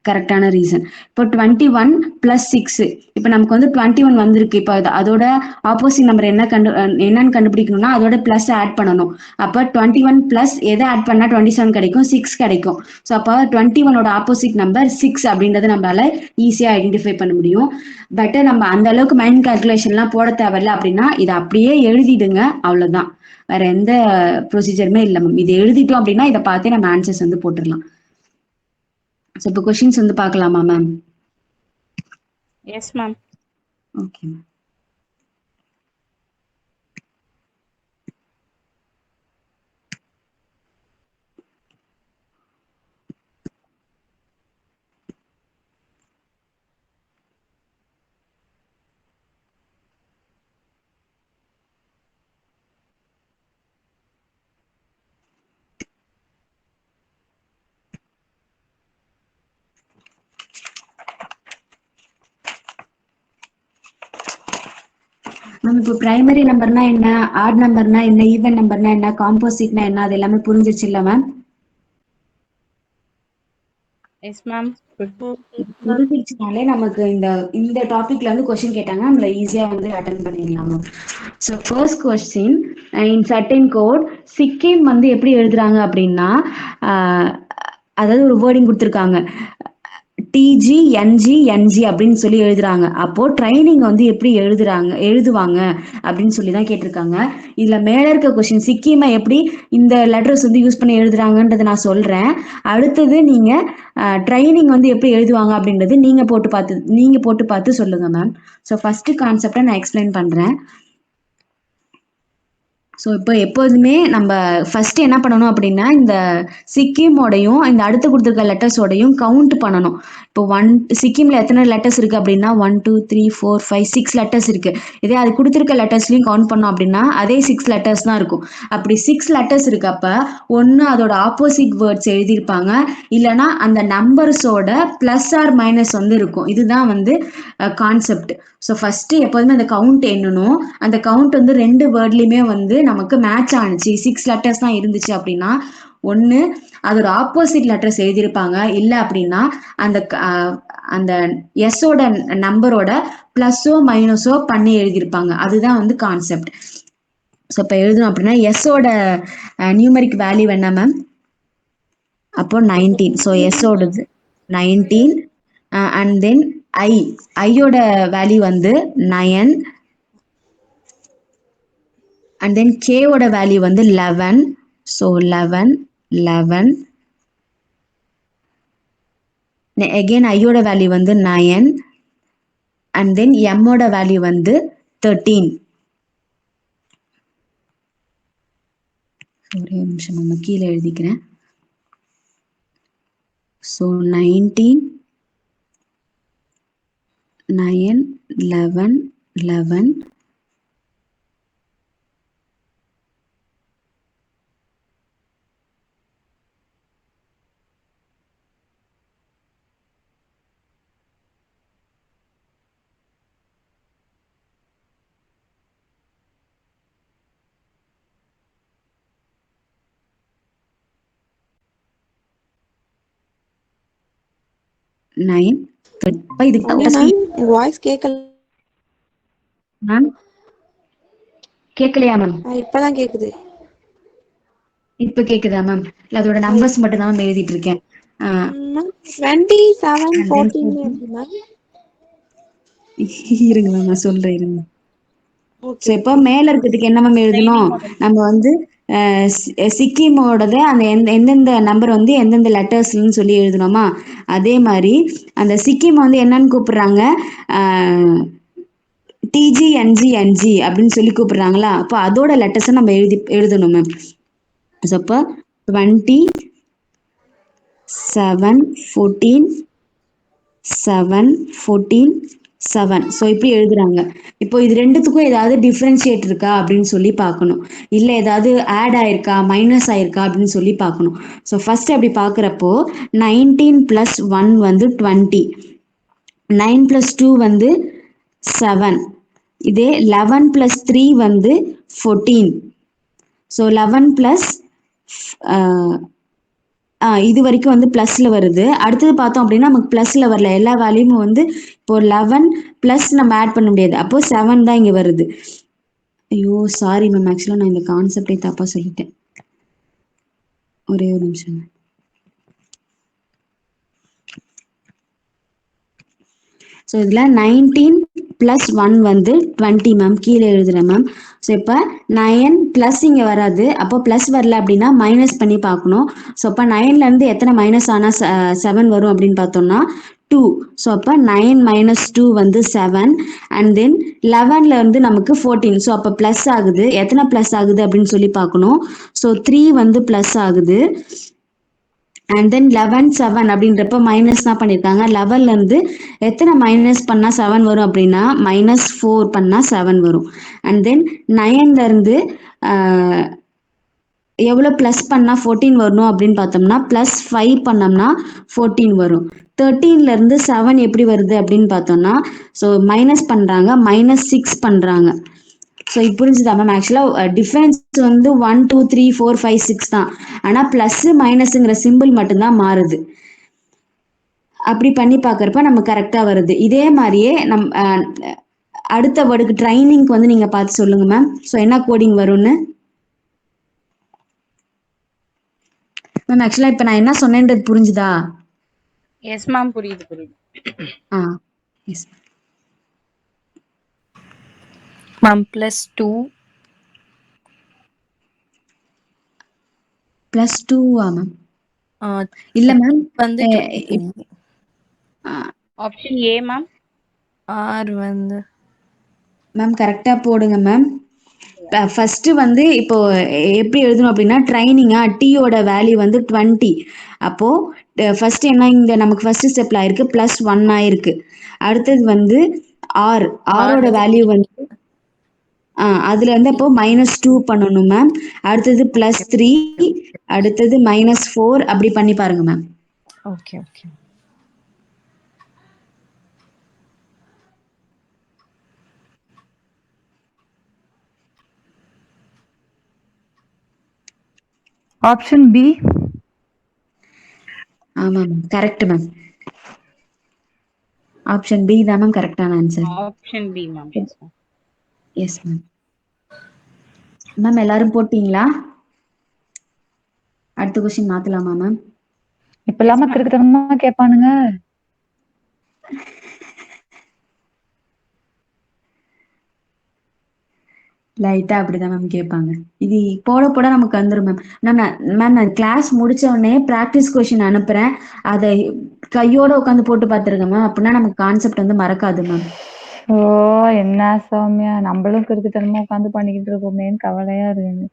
கரெக்டான ரீசன். இப்போ 21 + 6 இப்போ நமக்கு வந்து 21 வந்திருக்கு. இப்போ அதோட ஆப்போசிட் நம்பர் என்னன்னு கண்டுபிடிக்கணும்னா அதோட பிளஸ் ஆட் பண்ணணும். அப்போ 21 பிளஸ் எதை ஆட் பண்ணா 27 கிடைக்கும், 6 கிடைக்கும். ஸோ அப்போ 21ஓட ஆப்போசிட் நம்பர் 6 அப்படின்றத நம்மளால ஈஸியா ஐடென்டிஃபை பண்ண முடியும். பட் நம்ம அந்த அளவுக்கு மைண்ட் கால்குலேஷன்லாம் போட தேவையில்ல. அப்படின்னா இதை அப்படியே எழுதிடுங்க, அவ்வளவுதான். வேற எந்த ப்ரொசீஜருமே இல்லை மேம். இது எழுதிட்டோம் அப்படின்னா இதை பார்த்தே நம்ம ஆன்சர்ஸ் வந்து போட்டுடலாம். ஸோ இப்போ கொஷின்ஸ் வந்து பார்க்கலாமா ma'am?
Yes ma'am.
Okay ma'am. Ma'am இப்போ பிரைமரி நம்பர்னா என்ன, ஆட் நம்பர்னா என்ன, ஈவன் நம்பர்னா என்ன, காம்போசிட்னா என்ன, அது எல்லாமே புரிஞ்சிச்சு இல்ல மேம்?
Yes ma'am.
புரிஞ்சிச்சுனாலே நமக்கு இந்த டாபிக்ல வந்து கொஸ்டின் கேட்டாங்க, நம்மள ஈஸியா வந்து அட்டன் பண்ணிடலாம் ma'am. So first question, in certain code Sikkim வந்து எப்படி எழுதுறாங்க அப்படின்னா, அதாவது ஒரு வேர்டிங் கொடுத்துருக்காங்க, TGNG அப்படின்னு சொல்லி எழுதுறாங்க. அப்போ ட்ரைனிங் வந்து எப்படி எழுதுவாங்க அப்படின்னு சொல்லி தான் கேட்டிருக்காங்க. இதுல மேல இருக்க கொஸ்டின் சிக்கிமை எப்படி இந்த லெட்டர்ஸ் வந்து யூஸ் பண்ணி எழுதுறாங்கன்றதை நான் சொல்றேன். அடுத்தது நீங்க ட்ரைனிங் வந்து எப்படி எழுதுவாங்க அப்படின்றது நீங்க போட்டு பார்த்து சொல்லுங்க மேம். ஸோ ஃபர்ஸ்ட் கான்செப்டை நான் எக்ஸ்பிளைன் பண்றேன். ஸோ இப்போ எப்போதுமே நம்ம ஃபர்ஸ்ட் என்ன பண்ணணும் அப்படின்னா, இந்த சிக்கிமோடையும் இந்த அடுத்து கொடுத்துருக்க லெட்டர்ஸோடையும் கவுண்ட் பண்ணணும். இப்போ சிக்கிம்ல எத்தனை லெட்டர்ஸ் இருக்கு அப்படின்னா 1 2 3 4 5 6 லெட்டர்ஸ் இருக்கு. இதே அது கொடுத்துருக்க லெட்டர்ஸ்லையும் கவுண்ட் பண்ணோம் அப்படின்னா அதே 6 லெட்டர்ஸ் தான் இருக்கும். அப்படி 6 லெட்டர்ஸ் இருக்கப்ப ஒன்று அதோட ஆப்போசிட் வேர்ட்ஸ் எழுதியிருப்பாங்க, இல்லைன்னா அந்த நம்பர்ஸோட பிளஸ் ஆர் மைனஸ் வந்து இருக்கும். இதுதான் வந்து கான்செப்ட். ஸோ ஃபர்ஸ்ட் எப்போதுமே அந்த கவுண்ட் எண்ணணும். அந்த கவுண்ட் வந்து 2 வேர்ட்லையுமே வந்து நமக்கு மேட்ச் ஆனிச்சு, 6 லெட்டர்ஸ் தான் இருந்துச்சு அப்படின்னா ஒன்று அதோட ஆப்போசிட் லெட்டர்ஸ் எழுதியிருப்பாங்க, இல்லை அப்படின்னா அந்த எஸ்ஸோட நம்பரோட பிளஸோ மைனஸோ பண்ணி எழுதியிருப்பாங்க. அதுதான் வந்து கான்செப்ட். ஸோ இப்போ எழுதணும் அப்படின்னா எஸ்ஸோட நியூமரிக் வேல்யூ என்ன மேம்? அப்போ 19. ஸோ எஸ்ஸோடது 19 அண்ட் தென் ஐயோட வேல்யூ வந்து 9 and then k ஓட வேல்யூ வந்து 11. so 11 again I ஓட வேல்யூ வந்து 9 and then m ஓட வேல்யூ வந்து 13. ஒரே நிமிஷம் நம்ம கீழே எழுதிக்கிறேன். so 19 9 11 9
வாய்ஸ் கேட்கல
மேம். கேட்கலையா மேம்?
இப்பதான் கேக்குது.
இப்ப கேக்குதா மேம்? இல்ல அதோட நம்பர்ஸ் மட்டும் தான் எழுதிட்டு இருக்கேன்.
27 14
இருங்க மேம் நான் சொல்றேன், இருங்க. So
okay.
இப்போ மேல இருக்கிறதுக்கு என்ன மேம் எழுதணும்? நம்ம வந்து சிக்கிமோடது அந்த எந்தெந்த நம்பர் வந்து எந்தெந்த லெட்டர்ஸ்ன்னு சொல்லி எழுதணுமா, அதே மாதிரி அந்த சிக்கிம் வந்து என்னன்னு கூப்பிடுறாங்க, TGNG அப்படின்னு சொல்லி கூப்பிடுறாங்களா, அப்போ அதோட லெட்டர்ஸை நம்ம எழுதணும் மேம். ஸோ அப்போ 27 14 7 14 7. ஸோ இப்படி எழுதுறாங்க. இப்போ இது ரெண்டுத்துக்கும் ஏதாவது டிஃப்ரென்ஷியேட் இருக்கா அப்படின்னு சொல்லி பார்க்கணும், இல்லை ஏதாவது ஆட் ஆயிருக்கா மைனஸ் ஆயிருக்கா அப்படின்னு சொல்லி பார்க்கணும். ஸோ ஃபர்ஸ்ட் அப்படி பார்க்குறப்போ 19 + 1 வந்து 20, 9 + 2 வந்து 7, இதே 11 + 3 வந்து 14. ஸோ 11 ப்ளஸ் இது வரைக்கும் வந்து ப்ளஸ்ல வருது. அடுத்தது பார்த்தோம் அப்படின்னா நமக்கு ப்ளஸ்ல வரல, எல்லா வேல்யூமும் வந்து இப்போ 11 ப்ளஸ் நம்ம ஆட் பண்ண முடியாது, அப்போ 7 தான் இங்க வருது. ஐயோ சாரி மேம், ஆக்சுவலாக நான் இந்த கான்செப்டே தப்பா சொல்லிட்டேன். ஒரே ஒரு நிமிஷம். ஸோ இதில் 19 + 1 வந்து 20 மேம், கீழே எழுதுறேன் மேம். ஸோ இப்போ 9 ப்ளஸ் இங்கே வராது, அப்போ ப்ளஸ் வரல அப்படின்னா மைனஸ் பண்ணி பார்க்கணும். ஸோ அப்போ 9லேருந்து எத்தனை மைனஸ் ஆனால் 7 வரும் அப்படின்னு பார்த்தோம்னா 2. ஸோ அப்போ 9 - 2 வந்து 7. அண்ட் தென் 11ல வந்து நமக்கு 14. ஸோ அப்போ ப்ளஸ் ஆகுது, எத்தனை ப்ளஸ் ஆகுது அப்படின்னு சொல்லி பார்க்கணும். ஸோ 3 வந்து ப்ளஸ் ஆகுது. அண்ட் தென் 11 7 அப்படின்றப்ப மைனஸ் தான் பண்ணியிருக்காங்க. 11லேருந்து எத்தனை மைனஸ் பண்ணால் 7 வரும் அப்படின்னா -4 பண்ணால் 7 வரும். அண்ட் தென் 9லேருந்து எவ்வளோ ப்ளஸ் பண்ணால் 14 வரணும் அப்படின்னு பார்த்தோம்னா +5 பண்ணோம்னா 14 வரும். 13லேருந்து 7 எப்படி வருது அப்படின்னு பார்த்தோம்னா, ஸோ மைனஸ் பண்ணுறாங்க, -6 பண்ணுறாங்க. ஸோ இப்போ புரிஞ்சுதா மேம்? ஆக்சுவலாக டிஃபரன்ஸ் வந்து 1 2 3 4 5 6 தான், ஆனால் ப்ளஸ்ஸு மைனஸுங்கிற சிம்பிள் மட்டும்தான் மாறுது. அப்படி பண்ணி பார்க்குறப்ப நம்ம கரெக்டாக வருது. இதே மாதிரியே அடுத்த வேர்டுக்கு ட்ரைனிங்க்கு வந்து நீங்கள் பார்த்து சொல்லுங்கள் மேம். ஸோ என்ன கோடிங் வரும்னு மேம்? ஆக்சுவலாக இப்போ நான் என்ன சொன்னேன்றது புரிஞ்சுதா?
எஸ் மேம், புரியுது புரியுது.
Yes
ma'am. +2
+2 மேம்? இல்லை மேம்,
வந்து 22.
Option A ma'am.
R வந்து
மேம் கரெக்டாக போடுங்க மேம். ஃபஸ்ட்டு வந்து இப்போ எப்படி எழுதணும் அப்படின்னா ட்ரைனிங்கா, டீயோட வேல்யூ வந்து 20. அப்போது ஃபஸ்ட்டு என்ன இங்கே நமக்கு ஃபஸ்ட்டு ஸ்டெப்பில் ஆயிருக்கு, +1 ஆயிருக்கு. அடுத்தது வந்து ஆரோட வேல்யூ வந்து அதில் வந்து அப்போ -2 பண்ணணும் மேம். அடுத்தது +3, அடுத்தது -4, அப்படி பண்ணி பாருங்க ma'am.
Okay okay.
Option B.
ஆமாம் ma'am, correct ma'am. Option B தான் மேம் கரெக்டான answer.
Option B ma'am.
Yes ma'am. Ma'am எல்லாரும் போட்டீங்களா? அடுத்த கொஸ்டின் மாத்தலாமா மேம்?
இப்ப இல்லாம கிறுக்குத்தனமா கேட்பானுங்க.
லைட்டா அப்படிதான் மேம் கேட்பாங்க. இது போட போட நமக்கு வந்துடும் மேம். நான் கிளாஸ் முடிச்ச உடனே ப்ராக்டிஸ் கொஸ்டின் அனுப்புறேன், அதை கையோட உட்காந்து போட்டு பார்த்துருங்க மேம். அப்படின்னா நமக்கு கான்செப்ட் வந்து மறக்காது மேம்.
ஓ என்ன சௌமியா, நம்மளும் கிறுக்குத்தனமா உட்காந்து பண்ணிக்கிட்டு இருக்கோமேன்னு கவலையா இருக்கு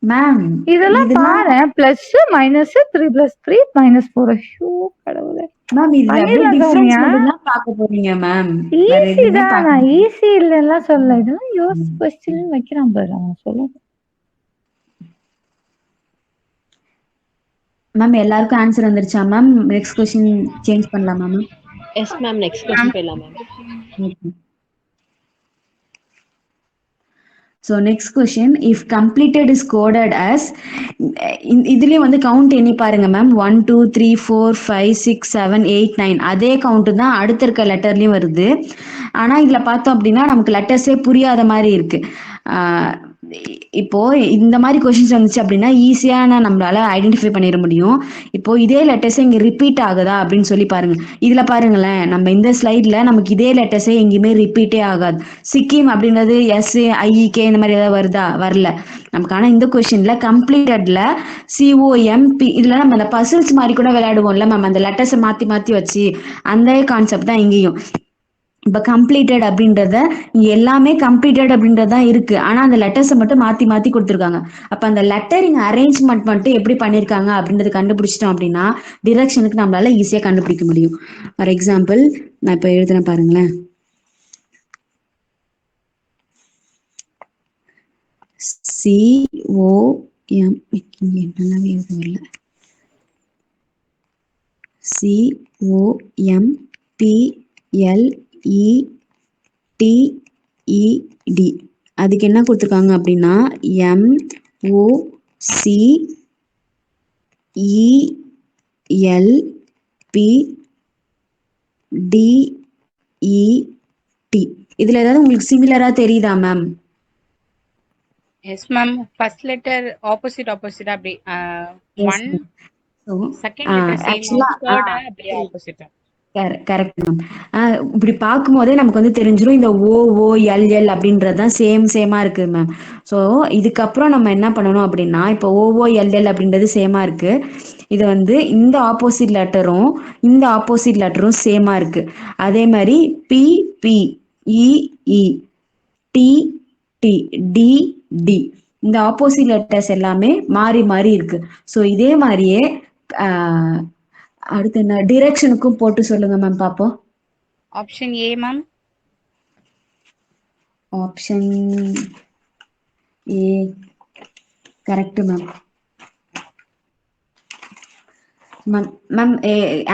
மேம்.
இதெல்லாம் பாரு, +, -3 + 3 -4. ஐயோ கடவுளே
மேம், இதுல அப்படியே டிஃபரன்ஸ் மட்டும் தான் பார்க்க போறீங்க மேம். வேற
ஈஸி
எதுவுமே
தான்,
பார்க்க
நான் ஈஸி இல்லைன்னா சொல்ல, இதெல்லாம் யோசிச்சு கொஸ்டின் வைக்கிறான் பாரு அவன் சொல்ல.
மேம் எல்லாருக்கும் ஆன்சர் வந்துருச்சா மேம்? நெக்ஸ்ட் கொஸ்டின் சேஞ்ச் பண்ணலாமா ma'am?
Yes ma'am, next question போயிடலாம் ma'am.
Okay. So next question, if completed is coded as, இதுலயும் வந்து கவுண்ட் எண்ணி பாருங்க மேம். 1 2 3 4 5 6 7 8 9 அதே கவுண்ட் தான் அடுத்த இருக்க லெட்டர்லயும் வருது. ஆனா இதுல பார்த்தோம் அப்படின்னா நமக்கு லெட்டர்ஸே புரியாத மாதிரி இருக்கு. இப்போ இந்த மாதிரி கொஸ்டின்ஸ் வந்துச்சு அப்படின்னா ஈஸியான நம்மளால ஐடென்டிஃபை பண்ணிட முடியும். இப்போ இதே லெட்டர்ஸே இங்க ரிப்பீட் ஆகுதா அப்படின்னு சொல்லி பாருங்க. இதுல பாருங்களேன், நம்ம இந்த ஸ்லைட்ல நமக்கு இதே லெட்டர்ஸே எங்கேயுமே ரிப்பீட்டே ஆகாது. சிக்கிம் அப்படின்றது SIEK இந்த மாதிரி ஏதாவது வருதா? வரல நமக்கு. ஆனா இந்த கொஸ்டின்ல கம்ப்ளீட்டட்ல COMP, இதுல நம்ம அந்த பசில்ஸ் மாதிரி கூட விளையாடுவோம்ல மேம், அந்த லெட்டர்ஸை மாத்தி மாத்தி வச்சு, அந்த கான்செப்ட் தான் இங்கேயும். இப்போ கம்ப்ளீட்டட் அப்படின்றத எல்லாமே கம்ப்ளீட்டட் அப்படின்றதான் இருக்கு, ஆனா அந்த லெட்டர்ஸை மட்டும் மாத்தி மாத்தி கொடுத்துருக்காங்க. அப்ப அந்த லெட்டரிங் அரேஞ்ச்மெண்ட் மட்டும் எப்படி பண்ணிருக்காங்க அப்படின்றத கண்டுபிடிச்சிட்டோம் அப்படின்னா டிரெக்ஷனுக்கு நம்மளால ஈஸியா கண்டுபிடிக்க முடியும். ஃபார் எக்ஸாம்பிள் நான் இப்ப எழுதுறேன் பாருங்களேன். COM, நல்லாவே எழுத வரல. COMPLETTED இடி. அதுக்கு என்ன கொடுத்துருக்காங்க அப்படின்னா MOCELPDET. இதுல ஏதாவது உங்களுக்கு சிமிலரா தெரியுதா ma'am?
Yes ma'am. First letter opposite அப்படி ஒன் செகண்ட் லெட்டர் சேம்
ஆக்சுவலா
தேர்ட் அப்படியே ஆப்போசிட்.
Correct ma'am. இப்படி பார்க்கும்போதே நமக்கு வந்து தெரிஞ்சிடும் இந்த OOLL அப்படின்றதுதான் சேமா இருக்கு மேம். ஸோ இதுக்கப்புறம் நம்ம என்ன பண்ணணும் அப்படின்னா, இப்போ OOLL அப்படின்றது சேமா இருக்கு. இது வந்து இந்த ஆப்போசிட் லெட்டரும் இந்த ஆப்போசிட் லெட்டரும் சேமா இருக்கு. அதே மாதிரி PPEE TTDD இந்த ஆப்போசிட் லெட்டர்ஸ் எல்லாமே மாறி மாறி இருக்கு. ஸோ இதே மாதிரியே அடுத்து என்ன டிரெக்ஷனுக்கும் போட்டு சொல்லுங்க மேம் பாப்போம்.
Option A ma'am.
Option A correct ma'am. Ma'am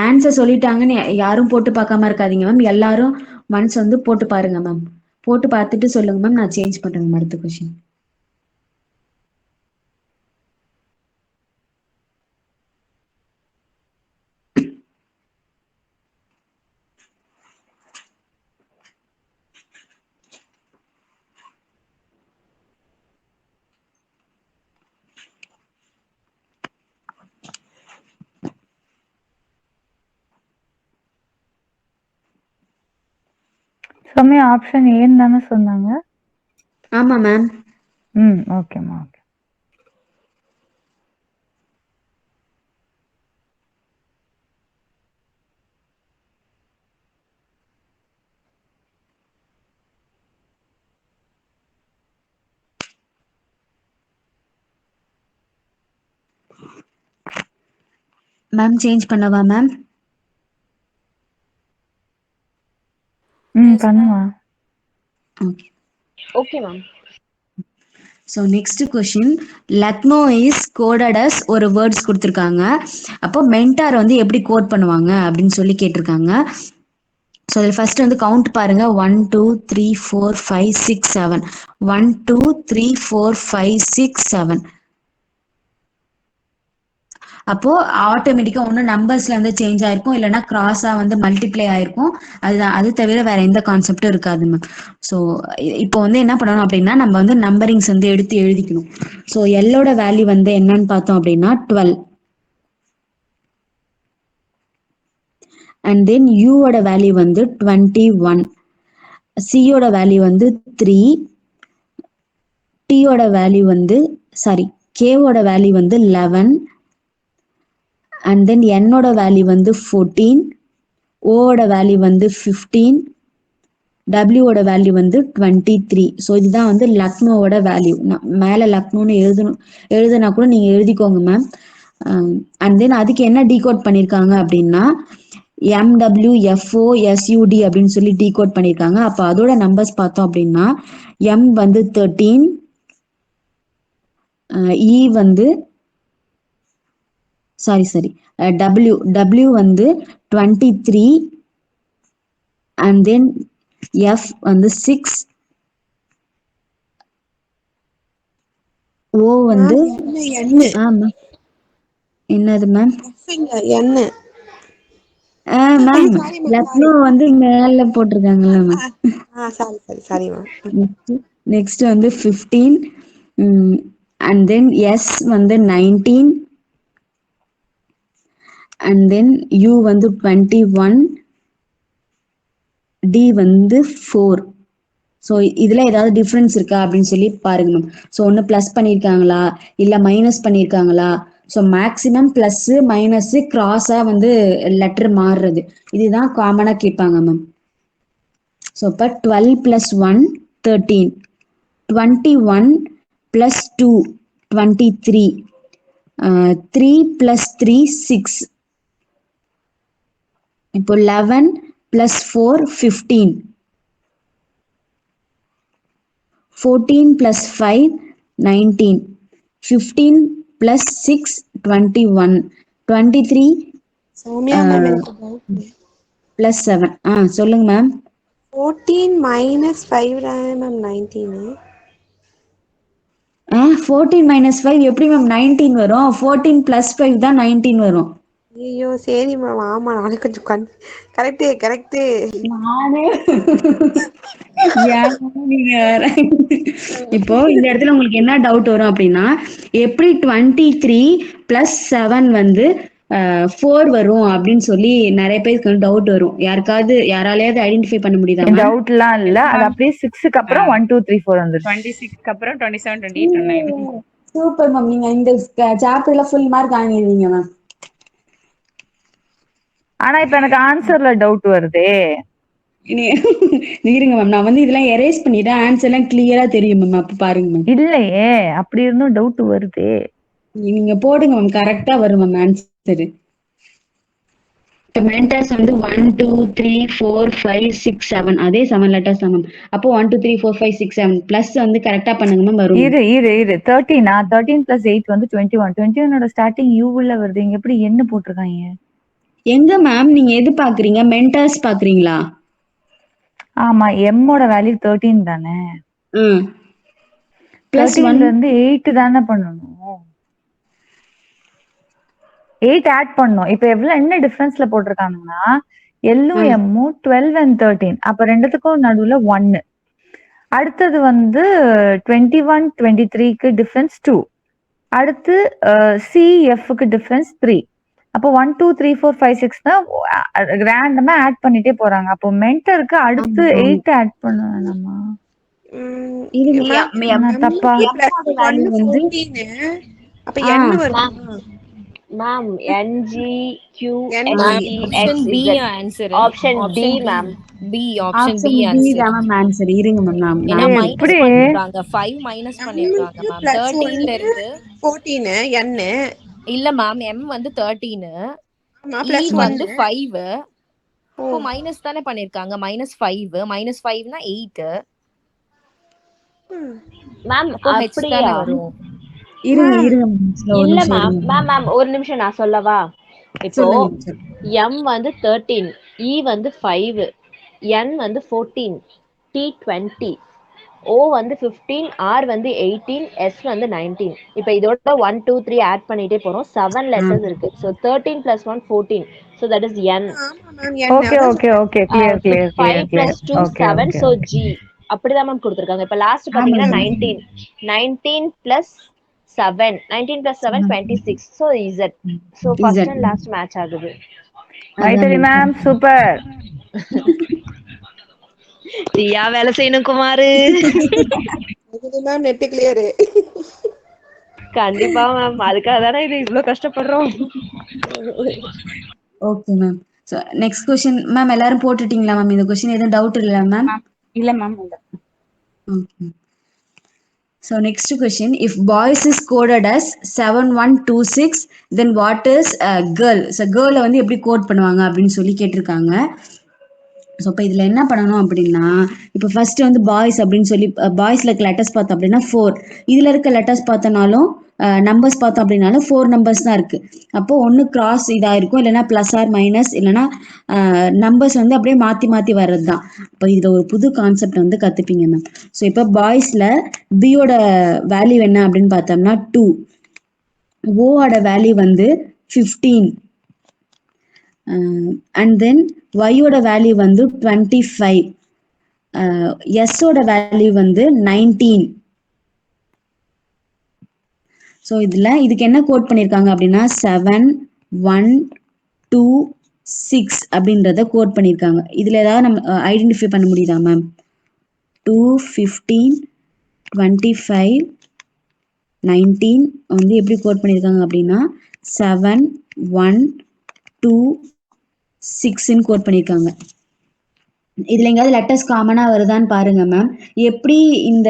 answer சொல்லிட்டாங்கன்னு யாரும் போட்டு பார்க்காம இருக்காதீங்க மேம். எல்லாரும் மனசு வந்து போட்டு பாருங்க மேம். போட்டு பார்த்துட்டு சொல்லுங்க மேம். நான் சேஞ்ச் பண்றேன் மேம் அடுத்த கொஸ்டின்.
சௌமியா ஆப்ஷன் ஏன்னு தானே சொன்னாங்க?
ஆமா மேம்.
ஓகேம்மா. ஓகே.
மேம் சேஞ்ச் பண்ணவா மேம்?
பண்ணுமா.
Okay.
Okay ma'am.
So next question, Lucknow is coded as ஒரு வேர்ட்ஸ் கொடுத்துருக்காங்க. அப்போ மென்டார் வந்து எப்படி கோட் பண்ணுவாங்க அப்படின்னு சொல்லி கேட்டிருக்காங்க. ஸோ அதில் ஃபர்ஸ்ட் வந்து கவுண்ட் பாருங்க. 1 2 3 4 5 6 7 1 2 3 4 5 6 7. அப்போ ஆட்டோமேட்டிக்கா ஒன்று நம்பர்ஸ்ல வந்து சேஞ்ச் ஆயிருக்கும், இல்லைன்னா கிராஸா வந்து மல்டிப்ளை ஆயிருக்கும். அதுதான், அது தவிர வேற எந்த கான்செப்டும் இருக்காது மேம். ஸோ இப்போ வந்து என்ன பண்ணணும் அப்படின்னா, நம்ம வந்து நம்பரிங்ஸ் வந்து எடுத்து எழுதிக்கணும். ஸோ எல்லோட வேல்யூ வந்து என்னன்னு பார்த்தோம் அப்படின்னா 12. அண்ட் தென் யூவோட வேல்யூ வந்து 21. சியோட வேல்யூ வந்து 3. டியோட வேல்யூ வந்து கேவோட வேல்யூ வந்து 11. அண்ட் தென் என்னோட வேல்யூ வந்து 14. ஓட வேல்யூ வந்து 15. டபிள்யூவோட வேல்யூ வந்து 23. ஸோ இதுதான் வந்து லக்னோவோட வேல்யூ. மேலே லக்னோன்னு எழுதுனா கூட நீங்கள் எழுதிக்கோங்க மேம். அண்ட் தென் அதுக்கு என்ன டீகோட் பண்ணியிருக்காங்க அப்படின்னா MWFOSUD அப்படின்னு சொல்லி டீகோட் பண்ணியிருக்காங்க. அப்போ அதோட நம்பர்ஸ் பார்த்தோம் அப்படின்னா M வந்து 13, E வந்து W வந்து 23, and then F வந்து 6, O வந்து ஆமா என்னது மேம்? மேம் லக்னோ வந்து மேல போட்டிருக்காங்கல்ல மேம். நெக்ஸ்ட் வந்து 15, and then S வந்து 19, and then U வந்து 21, D வந்து 4. ஸோ இதுல ஏதாவது டிஃப்ரென்ஸ் இருக்கா அப்படின்னு சொல்லி பாருங்க மேம். ஸோ ஒன்று ப்ளஸ் பண்ணியிருக்காங்களா இல்லை மைனஸ் பண்ணியிருக்காங்களா? ஸோ மேக்சிமம் ப்ளஸ் மைனஸ் கிராஸா வந்து லெட்டர் மாறுறது, இதுதான் காமனாக கேட்பாங்க மேம். ஸோ இப்போ 12 + 1 13, 21 + 2 23, 3 + 3 6. இப்போ 11 + 4 15, 14 + 5 19, 15 + 6 21, 23 + 7. சொல்லுங்க மேம்.
14 minus 5 தானே மேம் 19.
14 minus 5 எப்படி மேம் 19 வரும்? 14 plus 5 தான் 19 வரும்.
ஐயோ சரி மேம். ஆமா நானே கொஞ்சம் கரெக்ட்.
நானே ஏன் நீங்க வேற. இப்போ இந்த இடத்துல உங்களுக்கு என்ன டவுட் வரும் அப்படின்னா, எப்படி 23 plus 7 வந்து 4 வரும் அப்படின்னு சொல்லி நிறைய பேருக்கு டவுட் வரும். யாராலையாவது ஐடென்டிஃபை பண்ண முடியுதா மேம்?
டவுட்லாம் இல்ல. அது அப்படியே 6க்கு அப்புறம் 1 2 3 4 வந்துருச்சு.
26க்கு அப்புறம் 27 28 29.
Super ma'am. நீங்க இந்த சாப்டர்ல ஃபுல் மார்க் வாங்கிடுவீங்க மேம்.
ஆனா இப்ப எனக்கு ஆன்சர்ல டவுட் வருதே.
இருங்க மேம், நான் வந்து இதெல்லாம் எரேஸ் பண்ணிட்டேன். ஆன்சர் எல்லாம் கிளியரா தெரியும் மேம். அப்ப பாருங்க மேம்.
இல்லையே, அப்படி இருந்தும் டவுட் வருதே.
நீங்க போடுங்க மேம், கரெக்டா வரும் மேம் ஆன்சர். மென்டர்ஸ் வந்து 1 2 3 4 5 6 7 அதே 7 லெட்டர்ஸ் தான் மேம். அப்போ 1 2 3 4 5 6 7 பிளஸ் வந்து கரெக்டா பண்ணுங்க மேம் வரும்.
இரு 13 plus 8 வந்து 21. 21ஓட ஸ்டார்டிங் யூ உள்ள வருது. இங்க எப்படி என்ன போட்டிருக்காங்க?
எங்க மேம் நீங்க எது பாக்குறீங்க? மென்டர்ஸ் பாக்குறீங்களா?
ஆமா, எம்மோட வேல்யூ 13 தானே.
பிளஸ்
13ல இருந்து 8 தானே பண்ணணும். 8 ஆட் பண்ணோம். இப்ப என்ன டிஃபரன்ஸ்ல போட்டிருக்காங்கன்னா எல்லும் எம்மும் 12 and 13. அப்ப ரெண்டுத்துக்கும் நடுவுல 1. அடுத்தது வந்து 21 23க்கு டிஃபரன்ஸ் 2. அடுத்து சிஎஃப்க்கு டிஃபரன்ஸ் 3. அப்போ 1 2 3 4 5 6 தான் ரேண்டமா ஆட் பண்ணிட்டே போறாங்க. அப்போ மென்டருக்கு அடுத்து 8 ஆட் பண்ண வேணாமா? தப்பா?
அப்ப என்ன வரும்
ma'am? NG Q
option B answer.
Option D ma'am.
Option B
answer. இருங்க மேம்,
ஏன்னா மைனஸ் பண்ணிருக்காங்க. 5 மைனஸ் பண்ணிருக்காங்க மேம். 13ல இருந்து
14 n
இல்ல மேம், m வந்து 13, e வந்து 5. இப்போ மைனஸ் தானே பண்ணிருக்காங்க. -5 -5னா 8.
மேம் அப்படியே
வரும்.
இருங்க
இல்ல மேம் ஒரு நிமிஷம் நான் சொல்லவா? இப்போ m வந்து 13, e வந்து 5, n வந்து 14, t 20, o வந்து 15, r வந்து 18, s வந்து 19. இப்போ இதோட 1 2 3 ஆட் பண்ணிட்டே போறோம். 7 லெட்டர்ஸ் இருக்கு. So 13 plus 1 14. So that is n.
Okay clear
5 plus 2 7. So g. அப்படிதான் மேம் கொடுத்திருக்காங்க. இப்ப லாஸ்ட் பாத்தீங்கன்னா 19 plus 7 19 plus 7 26. So z. So first and last match ஆகுது.
Maithili ma'am super.
தியா வேலை செய்யணும் குமாரு.
Ma'am net clear.
கண்டிப்பா மேம், அதுக்காக தானே இது இவ்வளவு கஷ்டப்படுறோம்.
Okay ma'am. So next question ma'am எல்லாரும் போட்டுட்டீங்களா மேம்? இந்த क्वेश्चन எதுவும் டவுட் இல்ல மேம்?
இல்ல ma'am.
Okay. So next question, if boys is coded as 7126, then what is a girl? So girl வந்து எப்படி கோட் பண்ணுவாங்க அப்படின்னு சொல்லி கேட்டிருக்காங்க. ஸோ இப்போ இதில் என்ன பண்ணணும் அப்படின்னா, இப்போ ஃபர்ஸ்ட் வந்து பாய்ஸ் அப்படின்னு சொல்லி பாய்ஸில் இருக்க லெட்டர்ஸ் பார்த்தோம் அப்படின்னா 4. இதில் இருக்க லெட்டர்ஸ் பார்த்தனாலும் நம்பர்ஸ் பார்த்தோம் அப்படின்னாலும் 4 நம்பர்ஸ் தான் இருக்குது. அப்போது ஒன்று கிராஸ் இதாக இருக்கும், இல்லைனா ப்ளஸ் ஆர் மைனஸ், இல்லைனா நம்பர்ஸ் வந்து அப்படியே மாற்றி மாற்றி வர்றது தான். இப்போ இதில் ஒரு புது கான்செப்ட் வந்து கற்றுப்பீங்க மேம். ஸோ இப்போ பாய்ஸில் பியோட வேல்யூ என்ன அப்படின்னு பார்த்தோம்னா 2, ஓட வேல்யூ வந்து 15, அண்ட் தென் ஒய்யோட வேல்யூ வந்து 25, எஸ்ஸோட வேல்யூ வந்து 19. ஸோ இதுக்கு என்ன கோட் பண்ணியிருக்காங்க அப்படின்னா 7 1 2 6 அப்படின்றத கோட் பண்ணியிருக்காங்க. இதில் ஏதாவது நம்ம ஐடென்டிஃபை பண்ண முடியுதா மேம்? 2 15 25 19 வந்து எப்படி கோட் பண்ணியிருக்காங்க அப்படின்னா 7 1 2 6ன்னு கோட் பண்ணியிருக்காங்க. இதில் எங்கேயாவது லெட்டர்ஸ் காமனாக வருதான்னு பாருங்க மேம். எப்படி இந்த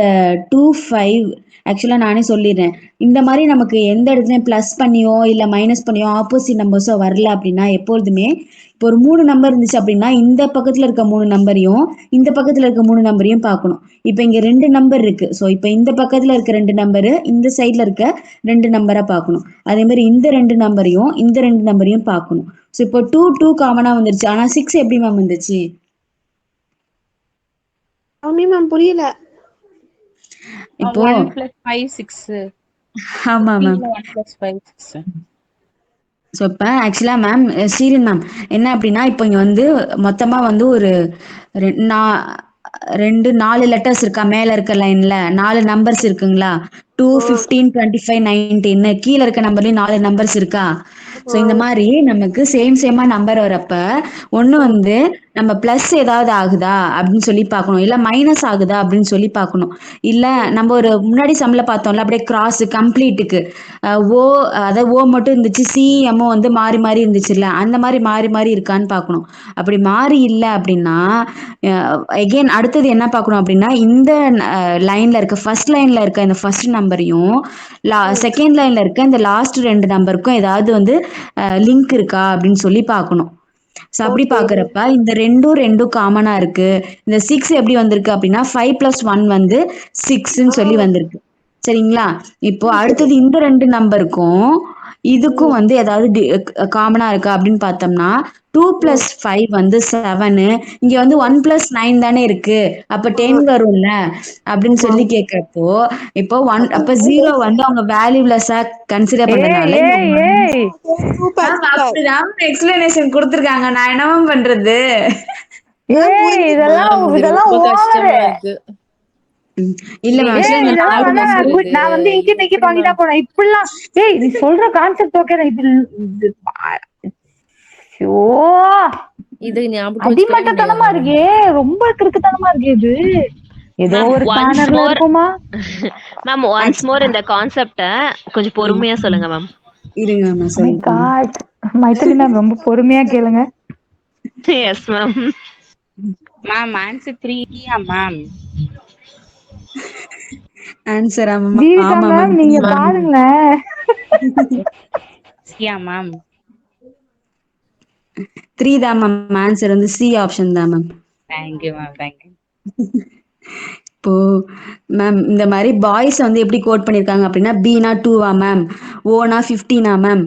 2 5 ஆக்சுவலாக நானே சொல்லிடுறேன். இந்த மாதிரி நமக்கு எந்த இடத்துலையும் ப்ளஸ் பண்ணியோ இல்லை மைனஸ் பண்ணியோ ஆப்போசிட் நம்பர்ஸோ வரல அப்படின்னா எப்பொழுதுமே இப்போ ஒரு 3 நம்பர் இருந்துச்சு அப்படின்னா இந்த பக்கத்தில் இருக்க 3 நம்பரையும் இந்த பக்கத்தில் இருக்க 3 நம்பரையும் பார்க்கணும். இப்போ இங்கே 2 நம்பர் இருக்கு. ஸோ இப்போ இந்த பக்கத்தில் இருக்க 2 நம்பரு இந்த சைடில் இருக்க 2 நம்பரை பார்க்கணும். அதே மாதிரி இந்த 2 நம்பரையும் இந்த 2 நம்பரையும் பார்க்கணும். ஸோ இப்போ 2 2 காமனாக வந்துருச்சு. ஆனால் 6 எப்படி மேம் வந்துச்சு?
மம்மி மேம் புரியல.
இப்போ
1 + 5 6.
ஆமா மேம்.
1 + 5 6.
ஸோ இப்போ ஆக்சுவலா மேம் ஷீரின் மேம் என்ன அப்படின்னா இப்போ இங்க வந்து மொத்தமா வந்து ஒரு ரெ- நா- 4 லெட்டர்ஸ் இருக்கா மேல இருக்க லைன்ல 4 நம்பர்ஸ் இருக்குங்களா 2 15 25 19 கீழே இருக்க நம்பர்லயும் 4 நம்பர்ஸ் இருக்கா. ஸோ இந்த மாதிரி நமக்கு சேமா நம்பர் வரப்ப ஒண்ணு வந்து நம்ம பிளஸ் ஏதாவது ஆகுதா அப்படின்னு சொல்லி பார்க்கணும், இல்ல மைனஸ் ஆகுதா அப்படின்னு சொல்லி பார்க்கணும். இல்ல நம்ம ஒரு முன்னாடி சம்ல பார்த்தோம்ல அப்படியே கிராஸ் கம்ப்ளீட்டுக்கு ஓ, அதாவது ஓ மட்டும் இருந்துச்சு, சி எம்மோ வந்து மாறி மாறி இருந்துச்சுல்ல, அந்த மாதிரி மாறி மாறி இருக்கான்னு பார்க்கணும். அப்படி மாறி இல்லை அப்படின்னா எகெயின் அடுத்தது என்ன பார்க்கணும் அப்படின்னா இந்த லைன்ல இருக்க ஃபர்ஸ்ட் லைன்ல இருக்க இந்த ஃபர்ஸ்ட் நம்பரையும் செகண்ட் லைன்ல இருக்க இந்த லாஸ்ட் 2 நம்பருக்கும் ஏதாவது வந்து லிங்க் இருக்கா அப்படின்னு சொல்லி பார்க்கணும். ஸோ அப்படி பார்க்குறப்ப இந்த ரெண்டும் காமனா இருக்கு. இந்த 6 எப்படி வந்திருக்கு அப்படின்னா 5 + 1 வந்து 6ன்னு சொல்லி வந்திருக்கு. சரிங்களா. இப்போ அடுத்தது இந்த 2 நம்பருக்கும் இதுக்கும் வந்து ஏதாவது காமனா இருக்கா அப்படின்னு பார்த்தோம்னா 2 + 5 வந்து 7. இங்க வந்து 1 + 9 தானே இருக்கு, அப்ப 10 வரும்ல அப்படின்னு சொல்லி கேட்கிறப்போ இப்போ அப்ப 0 வந்து அவங்க வேல்யூலெஸ்ஸா கன்சிடர்
ஏய்
பண்றதுனால
ஏய் ஏய்
சூப்பர்
மேம்
சூப்பர்.
அப்படிதான் எக்ஸ்பிளனேஷன் கொடுத்துருக்காங்க, நான் என்னவா பண்றது.
ஏய் இதெல்லாம்
மேம் இது
இதெல்லாம்
ரொம்ப
ஓவரு.
கஷ்டமா இருக்கு.
இல்ல மேம்
ஏய்
ஆக்சுவலா இந்த
இதெல்லாம்
நாலு
வேணாம்.
நம்பர்
நான் வந்து இங்கி மிக்கி
எப்படி
பாக்கி
மேம்?
தான் போனேன் இப்படிலாம். ஏய் நீ சொல்ற கான்செப்ட் ஓகே தான். ஐயோ
இது ஞாபகம் வச்சுக்கவே முடியாது
அடிமட்டத்தனமா இருக்கே, ரொம்ப கிறுக்குத்தனமா இருக்கே இது. ஏதோ
மேம்
ஒரு
ஒன்ஸ்
பேனர்ல
மோர்
இருக்குமா.
மேம் ஒன்ஸ் மோர் இந்த கான்செப்ட கொஞ்சம் பொறுமையா சொல்லுங்க மேம்.
இருங்க மேம் நான்
மை
சொல்றேன்.
காட், மைத்திலி மேம் ரொம்ப பொறுமையா கேளுங்க.
Yes ma'am.
Ma'am answer 3 ma'am.
ஆன்சரா
ஜீவிதா
ஆமா
மேம்
மேம்
நீங்க
Ma'am.
பாருங்களேன்.
மேம்.
3 தான் மேம் ஆன்சர் வந்து சி ஆப்ஷன் தான் மேம்.
Thank you ma'am, thank you.
இப்போ மேம் இந்த மாதிரி பாய்ஸ் வந்து எப்படி கோட் பண்ணிருக்காங்க அப்படின்னா பீனா 2வா மேம், ஓனா 15ஆ மேம்,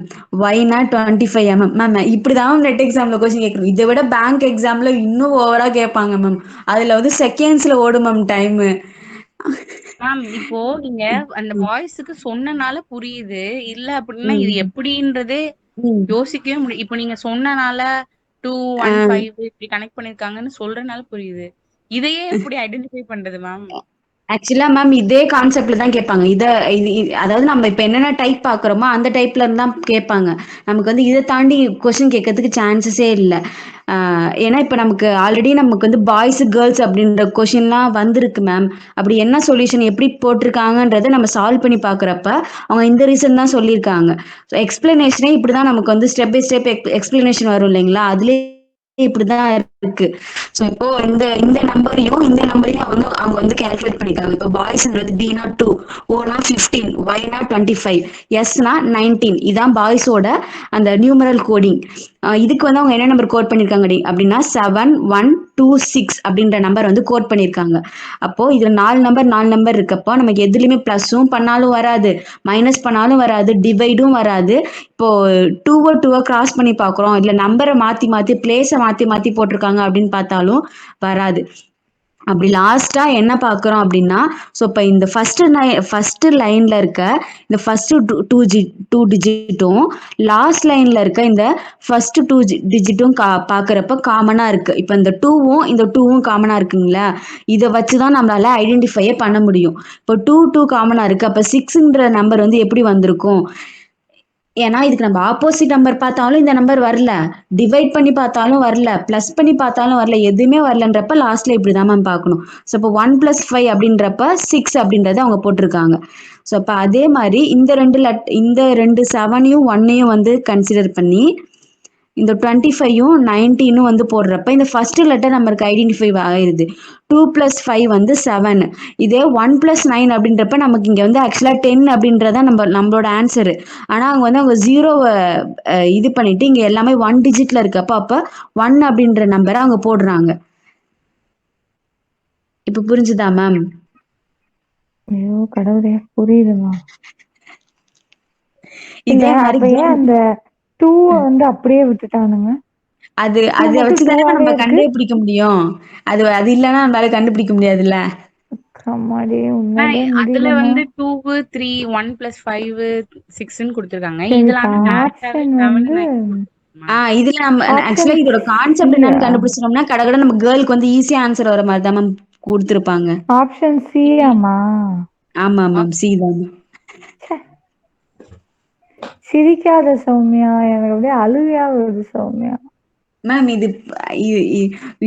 ஒய்னா 25 மேம் இப்படிதான் நெட் எக்ஸாம்ல கொஸ்டின் கேட்கணும். இதை விட பேங்க் எக்ஸாம்ல இன்னும் ஓவரா கேட்பாங்க மேம். அதுல வந்து செகண்ட்ஸ்ல ஓடும் மேம் டைம்.
மேம் இப்போ நீங்க அந்த பாய்ஸுக்கு சொன்னனால புரியுது, இல்ல அப்படின்னா இது எப்படின்றதே யோசிக்கவே முடியும். இப்போ நீங்க சொன்னனால 2 1 5 இப்படி கனெக்ட் பண்ணிருக்காங்கன்னு சொல்றனால புரியுது. இதையே எப்படி ஐடென்டிஃபை பண்றது மேம்?
ஆக்சுவலா மேம் இதே கான்செப்ட்ல தான் கேட்பாங்க. அதாவது நம்ம இப்ப என்னென்ன டைப் பாக்குறோமோ அந்த டைப்ல இருந்து தான் கேட்பாங்க. நமக்கு வந்து இதை தாண்டி கொஸ்டின் கேட்கறதுக்கு சான்சஸே இல்லை. ஏன்னா இப்ப நமக்கு ஆல்ரெடி நமக்கு வந்து பாய்ஸ் கேர்ள்ஸ் அப்படின்ற கொஸ்டின்லாம் வந்திருக்கு மேம். அப்படி என்ன சொல்யூஷன் எப்படி போட்டிருக்காங்கன்றதை நம்ம சால்வ் பண்ணி பாக்குறப்ப அவங்க இந்த ரீசன் தான் சொல்லியிருக்காங்க. ஸோ எக்ஸ்பிளனேஷனே இப்படிதான் நமக்கு வந்து ஸ்டெப் பை ஸ்டெப் எக்ஸ்பிளனேஷன் வரும் இல்லைங்களா, அதுலேயே இப்படிதான் இருக்கு. ஸோ இப்போ இந்த நம்பரையும் அவங்க வந்து கால்குலேட் பண்ணிருக்காங்க. இப்போ பாய்ஸ்ன்றது பீனா 2, ஓனா 15, ஒய்னா 25, எஸ்னா 19. இதான் பாய்ஸோட அந்த நியூமரல் கோடிங். இதுக்கு வந்து அவங்க என்ன நம்பர் கோட் பண்ணிருக்காங்க அப்படின்னா 7126 அப்படின்ற நம்பர் வந்து கோட் பண்ணிருக்காங்க. அப்போ இதுல 4 நம்பர் இருக்கப்போ நமக்கு எதுலயுமே பிளஸும் பண்ணாலும் வராது, மைனஸ் பண்ணாலும் வராது, டிவைடும் வராது. இப்போ 2 கிராஸ் பண்ணி பாக்குறோம், இல்ல நம்பரை மாத்தி மாத்தி பிளேஸை மாத்தி மாத்தி போட்டிருக்காங்க அப்படின்னு பார்த்தாலும் வராது. அப்படி லாஸ்டா என்ன பாக்குறோம் அப்படின்னா, ஸோ இப்போ இந்த ஃபர்ஸ்ட் லைன்ல இருக்க இந்த ஃபர்ஸ்ட் டூ டிஜிட்டும் லாஸ்ட் லைன்ல இருக்க இந்த ஃபர்ஸ்ட் டூ டிஜிட்டும் பாக்குறப்ப காமனா இருக்கு. இப்போ இந்த டூவும் காமனா இருக்குங்களா, இதை வச்சுதான் நம்மளால ஐடென்டிஃபையே பண்ண முடியும். இப்போ டூ காமனா இருக்கு, அப்ப 6ன்ற நம்பர் வந்து எப்படி வந்திருக்கும். ஏன்னா இதுக்கு நம்ம ஆப்போசிட் நம்பர் பார்த்தாலும் இந்த நம்பர் வரல, டிவைட் பண்ணி பார்த்தாலும் வரல, பிளஸ் பண்ணி பார்த்தாலும் வரல, எதுவுமே வரலன்றப்ப லாஸ்ட்ல இப்படிதான் மேம் பார்க்கணும். ஸோ இப்போ 1 + 5 அப்படின்றப்ப 6 அப்படின்றத அவங்க போட்டிருக்காங்க. ஸோ அப்போ அதே மாதிரி இந்த ரெண்டு 7யும் 1யும் வந்து கன்சிடர் பண்ணி இந்த 25யும் 19ம் வந்து போடுறப்ப இந்த ஃபர்ஸ்ட் லெட்டர் நம்மளுக்கு ஐடென்டிஃபை ஆயிருது. 2 + 5 வந்து 7. இதே 1 + 9 அப்படின்றப்ப நமக்கு இங்க வந்து ஆக்சுவலா 10 அப்படின்றத நம்மளோட ஆன்சரு. ஆனா அவங்க 0வை இது பண்ணிட்டு இங்க எல்லாமே 1 டிஜிட்ல இருக்கப்ப அப்ப 1 அப்படின்ற நம்பரை அவங்க போடுறாங்க. இப்ப புரிஞ்சுதா மேம்?
ஐயோ கடவுளே, புரியுதுமா. இல்ல
இதே மாதிரி
அப்ப ஏன் அந்த 2 வந்து அப்படியே விட்டுட்டானுங்க?
அது
டூ
அத
மட்டும்
வச்சுதானே
டூவாவே
நம்ம
இருக்கு.
கண்டுபிடிக்க முடியும். அது அது இல்லன்னா நம்மளால கண்டுபிடிக்க முடியாதுல்ல.
அம்மாடி உண்மையிலே
அதுல
முடியலம்மா.
வந்து 2 3 1 + 5 6ன்னு கொடுத்திருக்காங்க.
சரி,
இதுல
இப்ப
ஆனா டைரக்டாவே
ஆப்ஷன்
7
வந்து
9
இதுல நம்ம
ஆப்ஷன்
ஆக்சுவலா இதோட கான்செப்ட்
சியா?
என்னன்னு கண்டுபிடிச்சிட்டோம்னா கடகட நம்ம கேர்ளுக்கு வந்து ஈஸியா ஆன்சர் வர மாதிரி தான் மேம் கொடுத்துருப்பாங்க.
ஆப்ஷன் சியாமா?
ஆமா மேம் சி தான் மேம்.
சிரிக்காத சௌமியா, எனக்கு அப்படியே அழுகையா வருது சௌமியா.
மேம்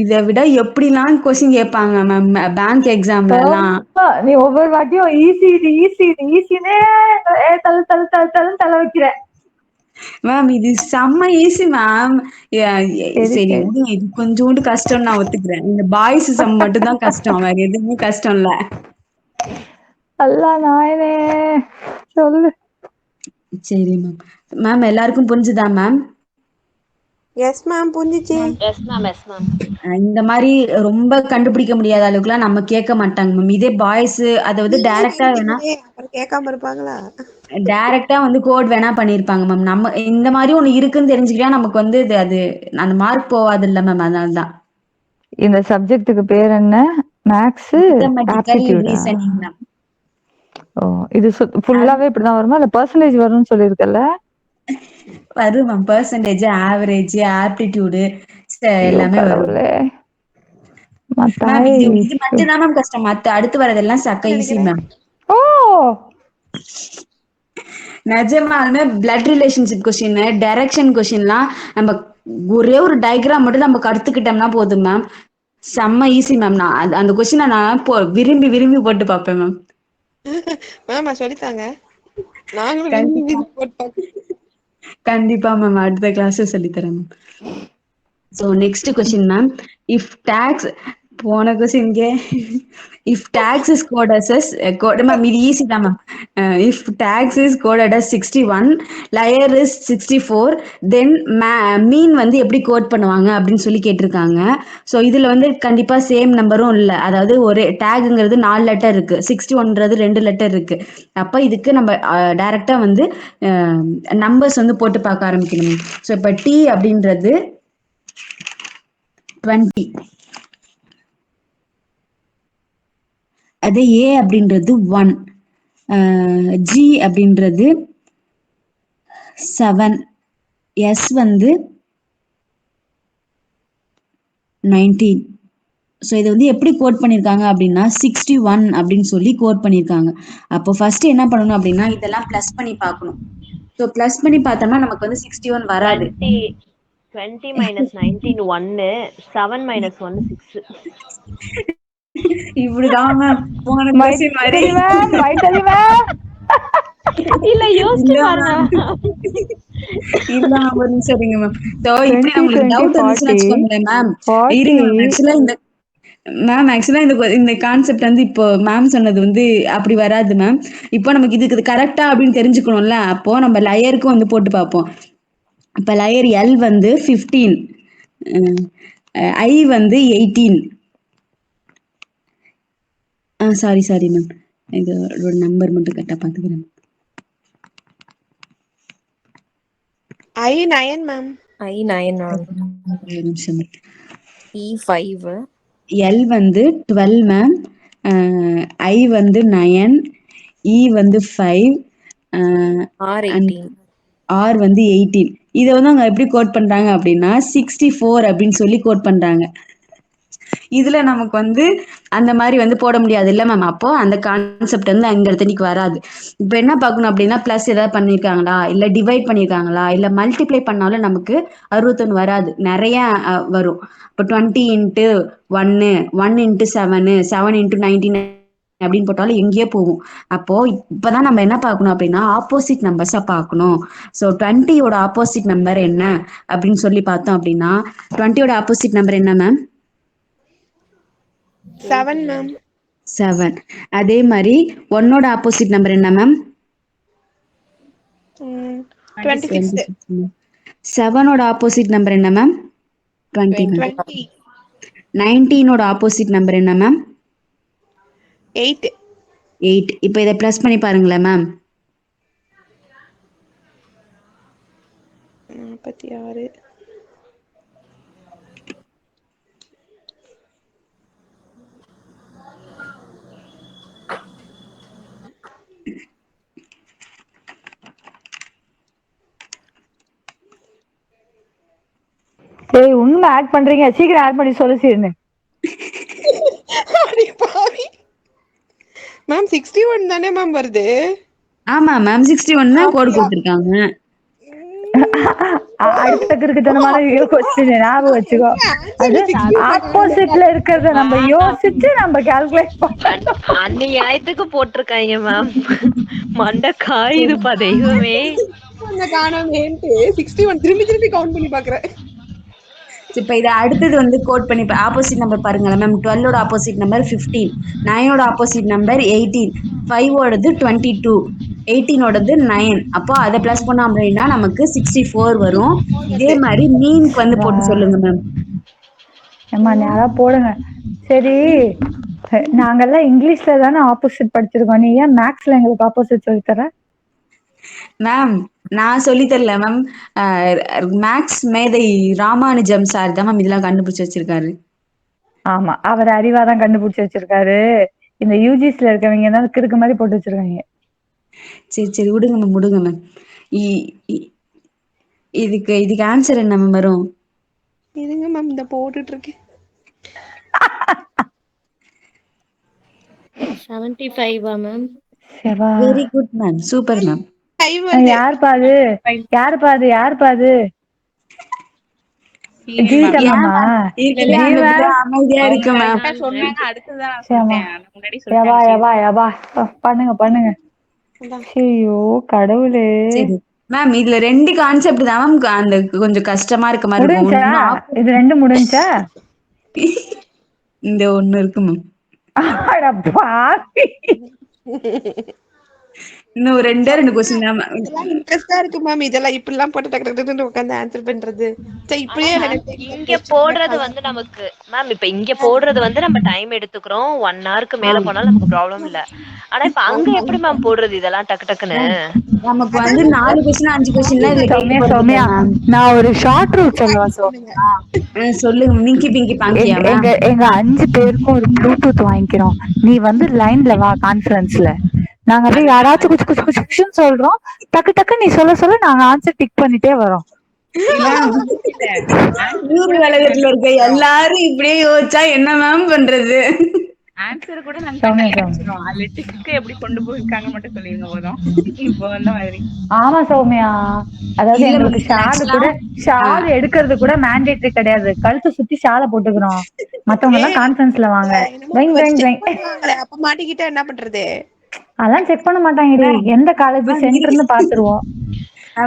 இதை விட எப்படிலாம் கொஸ்டின் கேட்பாங்க மேம் பேங்க் எக்ஸாம்ல எல்லாம்.
ரொம்ப நீ ஒவ்வொரு வாட்டியும் ஈஸி இது ஈஸி இது ஈஸினே தலை தலை தலை தலை தலை வைக்கிற.
மேம் இது செம்ம ஈஸி மேம்.
சரி
சரி
சரி.
விடுங்க, இது கொஞ்சோண்டு கஷ்டம் நான் ஒத்துக்கிறேன். இந்த பாய்ஸ் சம் மட்டும் தான் கஷ்டம், வேற எதுவுமே கஷ்டம் இல்ல.
அல்லா நாயனே சொல்லு.
சரி மேம். மேம் எல்லாருக்கும் புரிஞ்சுதா மேம்?
எஸ் மேம் புரிஞ்சிச்சு.
Yes ma'am yes ma'am.
இந்த மாதிரி ரொம்ப கண்டுபிடிக்க முடியாத அளவுக்குலாம் நம்ம கேட்க மாட்டாங்க மேம். இதே பாய்ஸ் அதை வந்து டைரக்டா வேணா
அப்புறம் கேட்காம இருப்பாங்களா?
டைரக்டா வந்து கோட் வேணா பண்ணிருப்பாங்க மேம். நம்ம இந்த மாதிரி ஒண்ணு இருக்குன்னு தெரிஞ்சுக்கிட்டா நமக்கு வந்து இது அது அந்த மார்க் போவாது இல்ல மேம், அதனாலதான்.
இந்த சப்ஜெக்ட்டுக்கு பேர் என்ன? மேக்ஸ்
மேத்தமெட்டிக்கல்
ஆப்டிடியூடா?
Reasoning ma'am.
ஓ, இது ஃபுல்லாவே இப்படிதான் வருமா இல்ல பெர்சன்டேஜ் வரும்னு சொல்லிருக்கல?
வரும் மேம். பெர்சன்டேஜ், ஆவரேஜ், ஆப்டிடியூடு
ஐயோ
எல்லாமே வரும்
கடவுளே.
மேம்.
மத்தாய்.
இது மட்டும் தான் மேம் கஷ்டம், மத்த அடுத்து வரதெல்லாம் சக்க ஈஸி
நினைக்கிறேன்.
மேம்.
ஓ,
நிஜமாலுமே பிளட் ரிலேஷன்ஷிப் கொஸ்டின், டைரக்ஷன் கொஸ்டின்லாம் நம்ம ஒரே ஒரு டயக்ராம் மட்டும் நம்ம கத்துக்கிட்டோம்னா போதும் மேம். செம்ம ஈஸி மேம். நான் அந்த கொஸ்டினை நான் விரும்பி விரும்பி போட்டு பார்ப்பேன் மேம்.
மேம் சொல்லித்தாங்க, நாங்களும் விரும்பி
கண்டிப்பா
விரும்பி போட்டு பார்ப்போம்.
கண்டிப்பா மேம், அடுத்த கிளாஸ் சொல்லித்தரேன் ma'am. So next question ma'am. If tax போன கொஸ்டின்கே if tax is coded as ma'am, இது ஈஸி தான் ma'am. If tax is coded as 61, liar is 64, then mean வந்து எப்படி கோட் பண்ணுவாங்க அப்படின்னு சொல்லி கேட்டிருக்காங்க. ஸோ இதுல வந்து கண்டிப்பா சேம் நம்பரும் இல்லை. அதாவது ஒரே டேக்ங்கிறது 4 லெட்டர் இருக்கு, 61ன்றது 2 லெட்டர் இருக்கு. அப்ப இதுக்கு நம்ம டைரக்டா வந்து நம்பர்ஸ் வந்து போட்டு பார்க்க ஆரம்பிக்கணும். ஸோ இப்போ டி அப்படின்றது 20, அதே ஏ அப்படின்றது 1, ஜி அப்படின்றது 7, எஸ் வந்து 19. ஸோ இதை வந்து எப்படி கோட் பண்ணியிருக்காங்க அப்படின்னா 61 அப்படின்னு சொல்லி கோட் பண்ணியிருக்காங்க. அப்போ ஃபர்ஸ்ட் என்ன பண்ணணும் அப்படின்னா இதெல்லாம் பிளஸ் பண்ணி பார்க்கணும். ஸோ பிளஸ் பண்ணி பார்த்தோம்னா நமக்கு வந்து 61 வராது.
20 minus 19 1, 7 minus 1 6.
இப்படிதான் மேம் போன கொஸ்டின் மாதிரி.
இல்ல யோசிச்சு பாருங்க.
இல்ல மேம், ஒரு நிமிஷம் இருங்க மேம். ஸோ இப்படி
20
உங்களுக்கு
20
டவுட் இருந்துச்சுன்னு
40
வச்சுக்கோங்களேன் மேம்.
40.
இருங்க மேம். ஆக்சுவலா இந்த கான்செப்ட் வந்து இப்போ மேம் சொன்னது வந்து அப்படி வராது மேம். இப்போ நமக்கு இதுக்கு கரெக்டா அப்படின்னு தெரிஞ்சுக்கணும்ல, அப்போ நம்ம லயருக்கும் வந்து போட்டு பார்ப்போம். இப்ப லயர் எல் வந்து 15, ஐ வந்து 18. சாரி மேம், இதோட நம்பர் மட்டும் கரெக்டா பாத்துக்கிறேன்.
I9 ma'am.
I9 ma'am.
ஒரு நிமிஷம்.
E5.
எல் வந்து 12 மேம், ஐ வந்து 9, இ வந்து 5,
R18.
ஆர் வந்து 18. இதை வந்து அவங்க எப்படி கோட் பண்றாங்க அப்படின்னா 64 அப்படின்னு சொல்லி கோட் பண்றாங்க. இதுல நமக்கு வந்து அந்த மாதிரி வந்து போட முடியாது இல்ல மேம். அப்போ அந்த கான்செப்ட் வந்து அங்க இடத்துக்கு வராது. இப்ப என்ன பார்க்கணும் அப்படின்னா பிளஸ் ஏதாவது பண்ணிருக்காங்களா, இல்ல டிவைட் பண்ணிருக்காங்களா, இல்ல மல்டிப்ளை பண்ணாலும் நமக்கு 61 வராது, நிறைய வரும். இப்போ 20 இன்ட்டு 1, 1 இன்ட்டு 7, 7 இன்ட்டு 19 அப்படின்னு போட்டாலும் எங்கேயோ போகும். அப்போ இப்பதான் நம்ம என்ன பார்க்கணும் அப்படின்னா ஆப்போசிட் நம்பர்ஸா பார்க்கணும். ஸோ 20யோட ஆப்போசிட் நம்பர் என்ன அப்படின்னு சொல்லி பார்த்தோம் அப்படின்னா 20யோட ஆப்போசிட் நம்பர் என்ன மேம்?
7 மேம்.
7. அதே மாதிரி 1ஓட ஆப்போசிட் நம்பர் என்ன மேம்?
26.
7ஓட ஆப்போசிட் நம்பர் என்ன மேம்? 21.
20.
19ஓட ஆப்போசிட் நம்பர் என்ன மேம்?
8.
8. இப்போ இதை பிளஸ் பண்ணி பாருங்களேன் மேம்.
46.
ஆட் பண்றீங்க? சீக்கிரம் ஆட் பண்ணி சொல்லு சீர்னு.
மேம் 61 தானே மேம் வருது?
ஆமா மேம் 61 தான் கோட் கொடுத்திருக்காங்க.
அடுத்த கிறுக்குத்தனமான கொஸ்டின் ஞாபகம் வச்சுக்கோ. அது ஆப்போசிட்ல இருக்கிறத நம்ம யோசிச்சு நம்ம கால்குலேட் பண்ணணும்.
அநியாயத்துக்கு போட்டிருக்காங்க மேம். மண்டை காயுதுப்பா தெய்வமே.
காணாமேன்ட்டு 61 திரும்பி கவுண்ட் பண்ணி பாக்குறேன்.
இப்ப இதை அடுத்தது வந்து கோட் பண்ணி ஆப்போசிட் நம்பர் பாருங்களேன் மேம். 12ஓட ஆப்போசிட் நம்பர் 15, 9ஓட ஆப்போசிட் நம்பர் 18, 5ஓடது 22, 18ஓடது 9. அப்போ அதை பிளஸ் பண்ணோம் அப்படின்னா நமக்கு 64 வரும். இதே மாதிரி மீனுக்கு வந்து போட்டு சொல்லுங்க மேம்.
ஏமா யாரா போடுங்க. சரி, நாங்கெல்லாம் இங்கிலீஷ்ல தானே ஆப்போசிட் படிச்சிருக்கோம். நீ ஏன் மேக்ஸ்ல எங்களுக்கு ஆப்போசிட் சொல்லித்தர?
மேம் நான் சொல்லி தரல மேம். மேக்ஸ் மேதை ராமானுஜம் சார் தான் மேம் இதெல்லாம் கண்டுபிடிச்சு வச்சிருக்காரு.
ஆமா, அவர் அறிவாதான் கண்டுபிடிச்சு வச்சிருக்காரு. இந்த யூஜிஸ்ல இருக்கவங்க தான் கிறுக்கு மாதிரி போட்டு வச்சிருக்காங்க.
சரி சரி விடுங்க மேம், விடுங்க மேம். இதுக்கு ஆன்சர் என்ன மேம் வரும்?
இதுங்க மேம் இந்த போட்டுட்டு இருக்கேன்.
75 ma'am.
Very good ma'am, super ma'am.
யார் பாது
அமைதியா இருக்கு மேம்.
சொன்னாங்க அடுத்ததான் நான் சொன்னேன். முன்னாடி சொல்லிட்டேன்.
பண்ணுங்க. ஐயோ கடவுளே.
மேம் இதுல 2 கான்செப்ட் தான் மேம் அந்த கொஞ்சம் கஷ்டமா இருக்க மாதிரி இருக்கும்.
இது 2 முடிஞ்சா
இந்த ஒண்ணு இருக்கு மேம். இன்னும் 2 क्वेश्चन தான் மேம்.
இதெல்லாம் இன்ட்ரஸ்டா இருக்கு மேம். இதெல்லாம் இப்படி எல்லாம் போட்டு டக்கு டக்குன்னு உட்கார்ந்து ஆன்சர் பண்றது. சரி இப்படியே
இங்க போடுறது வந்து நமக்கு மேம் இப்ப இங்க போடுறது வந்து நம்ம டைம் எடுத்துக்கிறோம். 1 ஹவருக்கு மேல போனாலும் நமக்கு ப்ராப்ளம் இல்ல. ஆனா இப்ப அங்க எப்படி மேம் போடுறது இதெல்லாம் டக்கு டக்குன்னு?
நமக்கு வந்து 4 क्वेश्चन 5 क्वेश्चन தான் இதுல
சௌமியா, நான் ஒரு ஷார்ட் ரூட் சொல்லுவேன்.
சொல்லுங்க. மிங்கி பிங்கி பாங்கியா மேம்?
எங்க 5 பேருக்கும் ஒரு ப்ளூடூத் வாங்கிக்கிறோம். நீ வந்து லைன்ல வா கான்ஃபரன்ஸ்ல. நாங்க அப்படியே யாராச்சும் குச்சு குச்சு குச்சு குச்சுன்னு சொல்றோம். டக்கு டக்கு நீ சொல்ல நாங்க ஆன்சர் டிக் பண்ணிட்டே வரோம்.
ஊர் வலகத்துல இருக்க எல்லாரும் இப்படியே யோசிச்சா என்ன மேம் பண்றது?
ஆன்சர் கூட நாங்க லிட்டிக்கு எப்படி கொண்டு போயிருக்காங்க மட்டும் சொல்லிருங்க போதும். இப்போ வந்த மாதிரி.
ஆமா சௌமியா, அதாவது எங்களுக்கு ஷால் எடுக்கிறது கூட மேண்டேட்டரி கிடையாது. கழுத்து சுத்தி ஷாலை போட்டுக்கிறோம். மத்தவங்க எல்லாம் கான்ஃபரன்ஸ்ல வாங்க.
அப்ப மாட்டிக்கிட்டா என்ன பண்றது?
அதெல்லாம் செக் பண்ண மாட்டாங்க. எந்த காலேஜ் சென்டர்னு பாத்துருவோம்.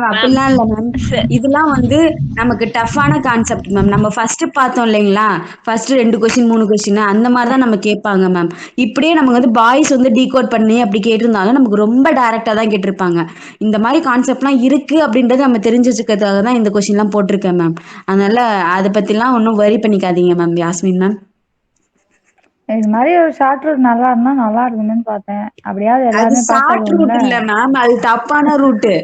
அப்படிலாம் இல்ல மேம். இதெல்லாம் வந்து நமக்கு டஃப்பான கான்செப்ட் மேம். நம்ம ஃபர்ஸ்ட் பார்த்தோம் இல்லைங்களா, ஃபர்ஸ்ட் 2 क्वेश्चन 3 क्वेश्चन அந்த மாதிரி தான் நம்ம கேட்பாங்க மேம். இப்படியே நமக்கு வந்து பாய்ஸ் வந்து டீகோட் பண்ணி அப்படி கேட்டிருந்தாலும் நமக்கு ரொம்ப டைரக்டா தான் கேட்டிருப்பாங்க. இந்த மாதிரி கான்செப்ட்லாம் இருக்கு அப்படின்றது நம்ம தெரிஞ்சு வச்சுக்கிறதுக்காக தான் இந்த क्वेश्चन எல்லாம் போட்டிருக்கேன் மேம். அதனால அதை பத்திலாம் ஒன்றும் வரி பண்ணிக்காதீங்க மேம். யாஸ்மின் மேம்,
இது மாதிரி ஒரு ஷார்ட் ரூட் நல்லா இருந்தா நல்லா இருக்கும்னு பார்த்தேன். அப்படியாவது எல்லாருமே
ஷார்ட் ரூட் இல்ல மேம், அது தப்பான ரூட்.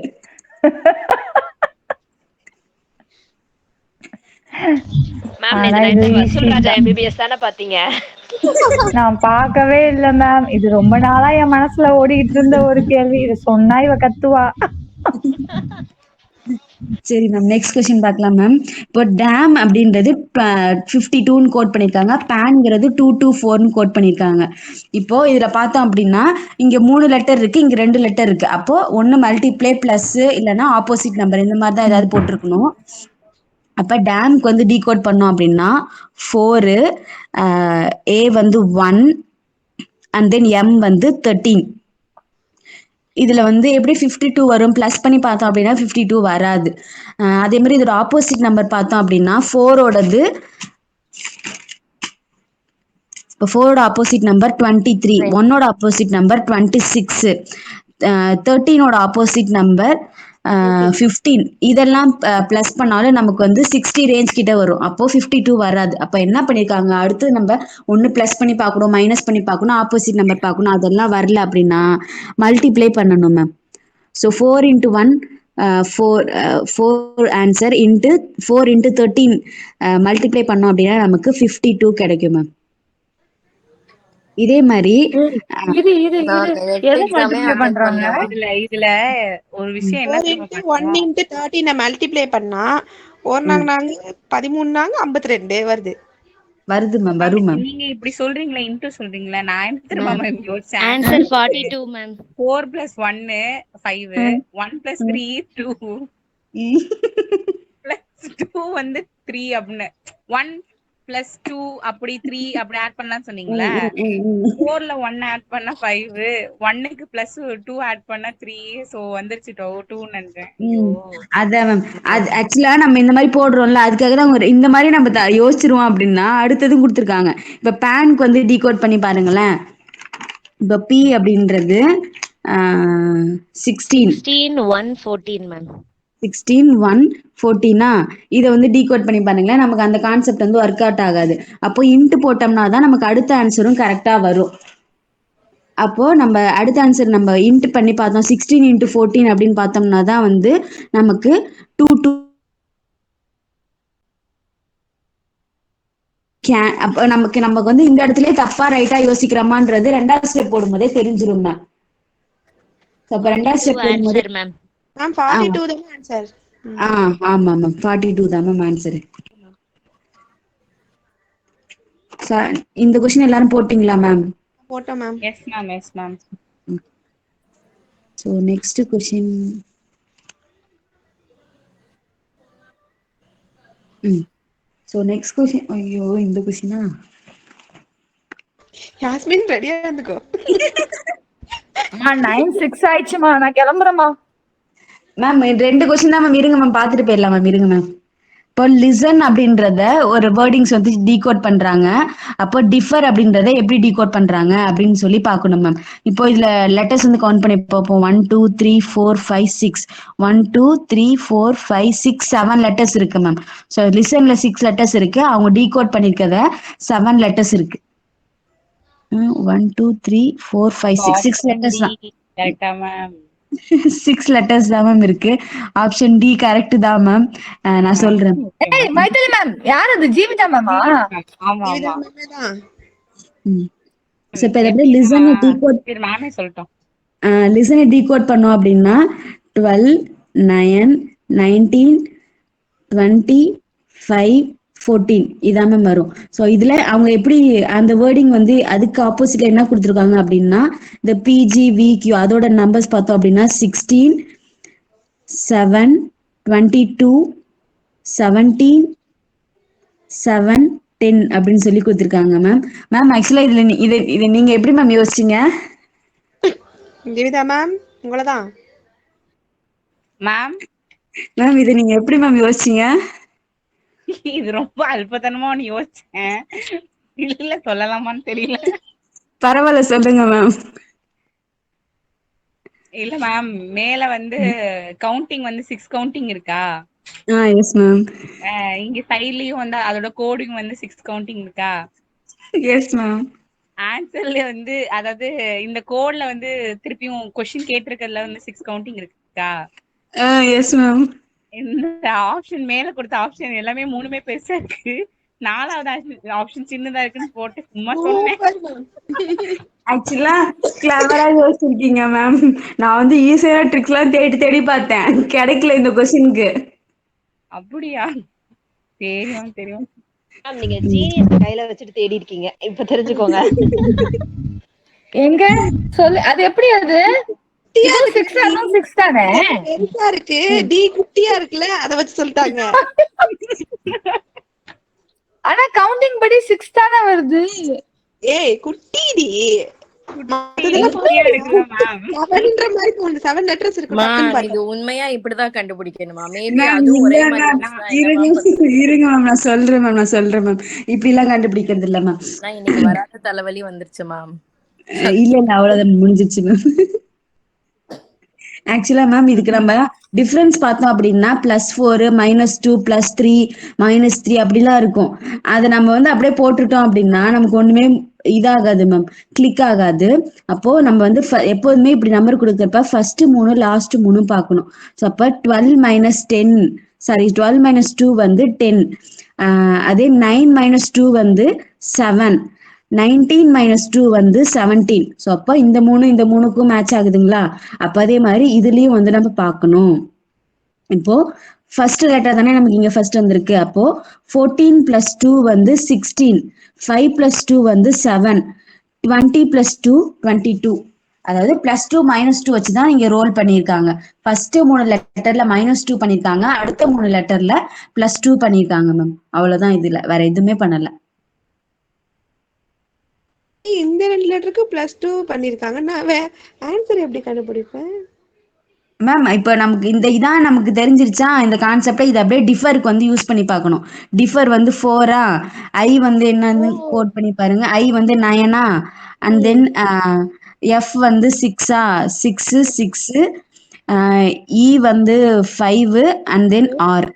நான் பார்க்கவே இல்ல மேம். இது ரொம்ப நாளா என் மனசுல ஓடிட்டு இருந்த ஒரு கேள்வி. இது சொன்னா இவ கத்துவா.
சரி மேம், நெக்ஸ்ட் क्वेश्चन பார்க்கலாம் மேம். இப்போ டேம் அப்படின்றது 52ன்னு கோட் பண்ணிருக்காங்க. பேன்ங்கிறது 224ன்னு கோட் பண்ணிருக்காங்க. இப்போ இதுல பார்த்தோம் அப்படின்னா இங்க 3 லெட்டர் இருக்கு, இங்க 2 லெட்டர் இருக்கு. அப்போ ஒன்னு மல்டிப்ளை பிளஸ் இல்லைன்னா ஆப்போசிட் நம்பர் இந்த மாதிரி தான் ஏதாவது போட்டிருக்கணும். அப்ப டேம்க்கு வந்து டீகோட் பண்ணோம் அப்படின்னா 4, A வந்து 1 அண்ட் தென் M வந்து 13. இதுல வந்து எப்படி 52 வரும்? பிளஸ் பண்ணி பார்த்தோம் அப்படின்னா 52 வராது. அதே மாதிரி இதோட ஆப்போசிட் நம்பர் பார்த்தோம் அப்படின்னா 4ஓடது, இப்போ 4ஓட ஆப்போசிட் நம்பர் 23, 1ஓட ஆப்போசிட் நம்பர் 26, 13ஓட ஆப்போசிட் நம்பர் 15. இதெல்லாம் பிளஸ் பண்ணாலும் நமக்கு வந்து 60 ரேஞ்ச் கிட்ட வரும். அப்போ 52 வராது. அப்ப என்ன பண்ணிருக்காங்க, அடுத்து நம்ம ஒன்னு பிளஸ் பண்ணி பார்க்கணும், மைனஸ் பண்ணி பார்க்கணும், ஆப்போசிட் நம்பர் பார்க்கணும். அதெல்லாம் வரல அப்படின்னா மல்டிப்ளை பண்ணணும் ma'am. So 4 into 1 4 answer into 4 into 13 multiply பண்ணோம் அப்படின்னா நமக்கு 52 கிடைக்கும் மேம். இதே மாதிரி
இதுல ஒரு விஷயம் என்ன
1 into 13 மல்டிப்ளை பண்ணா ஒரு நாங்க 13 நாங்க 52 வருது.
வருது மேம், வரும் மேம்.
நீங்க இப்படி சொல்றீங்களா, இன்ட்டு சொல்றீங்களா? நான் என்ன தெரியுமா மேம் யோசிச்சேன்?
Answer 42 ma'am.
4 + 1 5, 1 + 3 2 + 2 வந்து 3 அப்படின்னு 1 + 2 அப்படி 3 அப்படி ஆட் பண்ணலாம் சொன்னீங்களா? 4ல 1 ஆட் பண்ணா 5, 1க்கு +2 ஆட் பண்ணா 3, சோ வந்துருச்சு 2 நினைச்சேன். ஐயோ
அதான் மேம். அது ஆக்சுவலா நம்ம இந்த மாதிரி போடுறோம்ல, அதுக்காக தான் இந்த மாதிரி நம்ம யோசிச்சிருவோம் அப்படின்னா அடுத்ததும் கொடுத்துருக்காங்க. இப்ப பேனுக்கு வந்து டீகோட் பண்ணி பாருங்களேன். இப்ப பி அப்படின்றது 16
16 1 14 மேம்.
16 1 14 இதை வந்து டீகோட் பண்ணி பாருங்களேன். நமக்கு அந்த கான்செப்ட் வந்து ஒர்க் அவுட் ஆகாது. அப்போ இன்ட்டு போட்டோம்னா தான் நமக்கு அடுத்த ஆன்சரும் கரெக்டா வரும். அப்போ நம்ம அடுத்த ஆன்சர் நம்ம இன்ட்டு பண்ணி பார்த்தோம், 16 × 14 அப்படின்னு பார்த்தோம்னா தான் வந்து நமக்கு 2 2 அப்ப நமக்கு வந்து இந்த இடத்துல தப்பா ரைட்டா யோசிக்கிறோமான்றது ரெண்டாவது ஸ்டெப் போடும்போதே தெரிஞ்சிரும் மேம். அப்ப ரெண்டாவது ஸ்டெப் போடும்போது
ஆன்சர் மேம்.
மேம் 42 தான் ஆன்சர்.
ஆமா மேம், 42 தான் மேம் ஆன்சர். இந்த क्वेश्चन எல்லாரும் போட்டீங்களா மேம்?
போட்டோம் ma'am.
Yes ma'am, yes ma'am.
So next question. So next question. ஐயோ இந்த क्वेश्चनா?
யாஸ்மின் ரெடியா இருந்துக்கோ.
9:06 ஆயிடுச்சுமா, நான் கிளம்புறேமா.
மேம் 2 क्वेश्चन தான் மேம், இருங்க மேம் பாத்துட்டு போயிடலாம் மேம், இருங்க மேம். இப்போ லிசன் அப்படின்றத ஒரு வேர்டிங்ஸ் வந்து டீகோட் பண்றாங்க. அப்போ டிஃபர் அப்படின்றத எப்படி டீகோட் பண்றாங்க அப்படின்னு சொல்லி பார்க்கணும் மேம். இப்போ இதுல லெட்டர்ஸ் வந்து கவுண்ட் பண்ணி பார்ப்போம். 1 2 3 4 5 6 1 2 3 4 5 6 7 லெட்டர்ஸ் இருக்கு மேம். ஸோ லிசன்ல 6 லெட்டர்ஸ் இருக்கு, அவங்க டீகோட் பண்ணிருக்கத 7 லெட்டர்ஸ் இருக்கு. 1 2 3 4 5 6 லெட்டர்ஸ் தான்.
கரெக்ட்டா மேம்?
6 லெட்டர்ஸ் தான் மேம் இருக்கு. ஆப்ஷன் டி கரெக்ட் தான் மேம். நான் சொல்றேன்.
ஏய் மைதிலி மேம், யார் அது? ஜீவிதா மேமா?
ஆமா ஆமா.
சோ இப்ப இத அப்படியே லிசனை டீகோட்
நானே சொல்லிட்டோம்.
லிசனை டீகோட் பண்ணோம் அப்படின்னா 12 9 19 20 5 14 இதான் மேம் வரும். ஸோ இதுல அவங்க எப்படி அந்த வேர்டிங் வந்து அதுக்கு ஆப்போசிட்ல என்ன கொடுத்துருக்காங்க அப்படின்னா இந்த PGVQ அதோட நம்பர்ஸ் பார்த்தோம் அப்படின்னா 16 7 22 17 7 10 அப்படின்னு சொல்லி கொடுத்துருக்காங்க மேம். மேம் ஆக்சுவலா இதை நீங்க எப்படி மேம் யோசிச்சீங்க?
ஜீவிதா மேம் உங்களதான்
மேம்.
மேம் இதை நீங்க எப்படி மேம் யோசிச்சீங்க?
இது ரொம்ப அல்பத்தனமா ஒன்னு யோசிச்சேன். இல்ல சொல்லலாமான்னு தெரியல.
பரவாயில்ல சொல்லுங்க மேம்.
இல்ல மேம், மேல வந்து கவுண்டிங் வந்து 6 கவுண்டிங் இருக்கா?
Yes ma'am.
இங்க சைட்லயும் வந்து அதோட கோடிங் வந்து 6 கவுண்டிங் இருக்கா?
Yes ma'am.
ஆன்சர்ல வந்து அதாவது இந்த கோட்ல வந்து திருப்பியும் क्वेश्चन கேட்டிருக்கிறதுல வந்து 6 கவுண்டிங் இருக்கா?
Yes ma'am.
இந்த ஆப்ஷன் மேல கொடுத்த ஆப்ஷன் எல்லாமே மூணுமே பெருசா இருக்கு. நாலாவது ஆப்ஷன் சின்னதா இருக்குன்னு போட்டு சும்மா சொன்னேன்.
ஆக்சுவலா கிளவரா யோசிச்சிருக்கீங்க மேம். நான் வந்து ஈஸியான ட்ரிக்ஸ் எல்லாம் தேடி தேடி பார்த்தேன், கிடைக்கல இந்த क्वेश्चनக்கு.
அப்படியா? தெரியும் தெரியும்.
மேம் நீங்க ஜீனியஸ் கையில வச்சுட்டு தேடி இருக்கீங்க, இப்ப தெரிஞ்சுக்கோங்க.
எங்க சொல்லு, அது எப்படி? அது 6 தானே?
பெருசா இருக்கு, டி குட்டியா இருக்குல்ல, அத வச்சு சொல்லிட்டாங்க.
ஆனா கவுண்டிங் படி 6 தானே வருது.
ஏய் குட்டி டி.
இது உண்மையா இப்படிதான் கண்டுபிடிக்கணுமா? மேபி அதுவும் ஒரே மாதிரி
இருங்க மேம், நான் சொல்றேன் மேம். இப்படி எல்லாம் கண்டுபிடிக்கிறது இல்ல மேம்.
இன்னைக்கு வராத தலைவலி வந்துருச்சு மேம்.
இல்ல அவ்வளவுதான், முடிஞ்சிச்சு மேம். ஆக்சுவலா மேம் இதுக்கு நம்ம டிஃபரன்ஸ் பார்த்தோம் அப்படின்னா +4 -2 +3 -3 அப்படிலாம் இருக்கும். அதை நம்ம வந்து அப்படியே போட்டுட்டோம் அப்படின்னா நமக்கு ஒண்ணுமே இதாகாது மேம், கிளிக் ஆகாது. அப்போ நம்ம வந்து எப்போதுமே இப்படி நம்பர் கொடுக்கறப்ப ஃபர்ஸ்ட் 3 லாஸ்ட் 3 பார்க்கணும். ஸோ அப்ப 12 - 2 வந்து 10. அதே 9 - 2 வந்து 7. 19 - 2 வந்து 17. ஸோ அப்போ இந்த 3க்கும் மேட்ச் ஆகுதுங்களா? அப்ப அதே மாதிரி இதுலயும் வந்து நம்ம பார்க்கணும். இப்போ ஃபர்ஸ்ட் லெட்டர் தானே நமக்கு இங்க ஃபர்ஸ்ட் வந்திருக்கு. அப்போ 14 + 2 வந்து 16, 5 + 2 வந்து 7, 20 + 2 22. அதாவது +2 -2 வச்சுதான் இங்க ரோல் பண்ணியிருக்காங்க. ஃபர்ஸ்ட் 3 லெட்டர்ல -2 பண்ணிருக்காங்க, அடுத்த 3 லெட்டர்ல +2 பண்ணிருக்காங்க மேம். அவ்வளவுதான், இதுல வேற எதுவுமே பண்ணல.
இந்த 2 லெட்டருக்கு +2 பண்ணிருக்காங்க. நான் ஆன்சர் எப்படி கண்டுபிடிப்பேன்
மேம்? இப்ப நமக்கு இதான் நமக்கு தெரிஞ்சிருச்சா இந்த கான்செப்டை. இது அப்படியே டிஃபருக்கு வந்து யூஸ் பண்ணி பார்க்கணும். டிஃபர் வந்து 4ஆ, ஐ வந்து என்னன்னு கோட் பண்ணி பாருங்க. ஐ வந்து 9ஆ, அண்ட் தென் எஃப் வந்து 6ஆ, 6 6, இ வந்து 5, அண்ட் தென் ஆர்.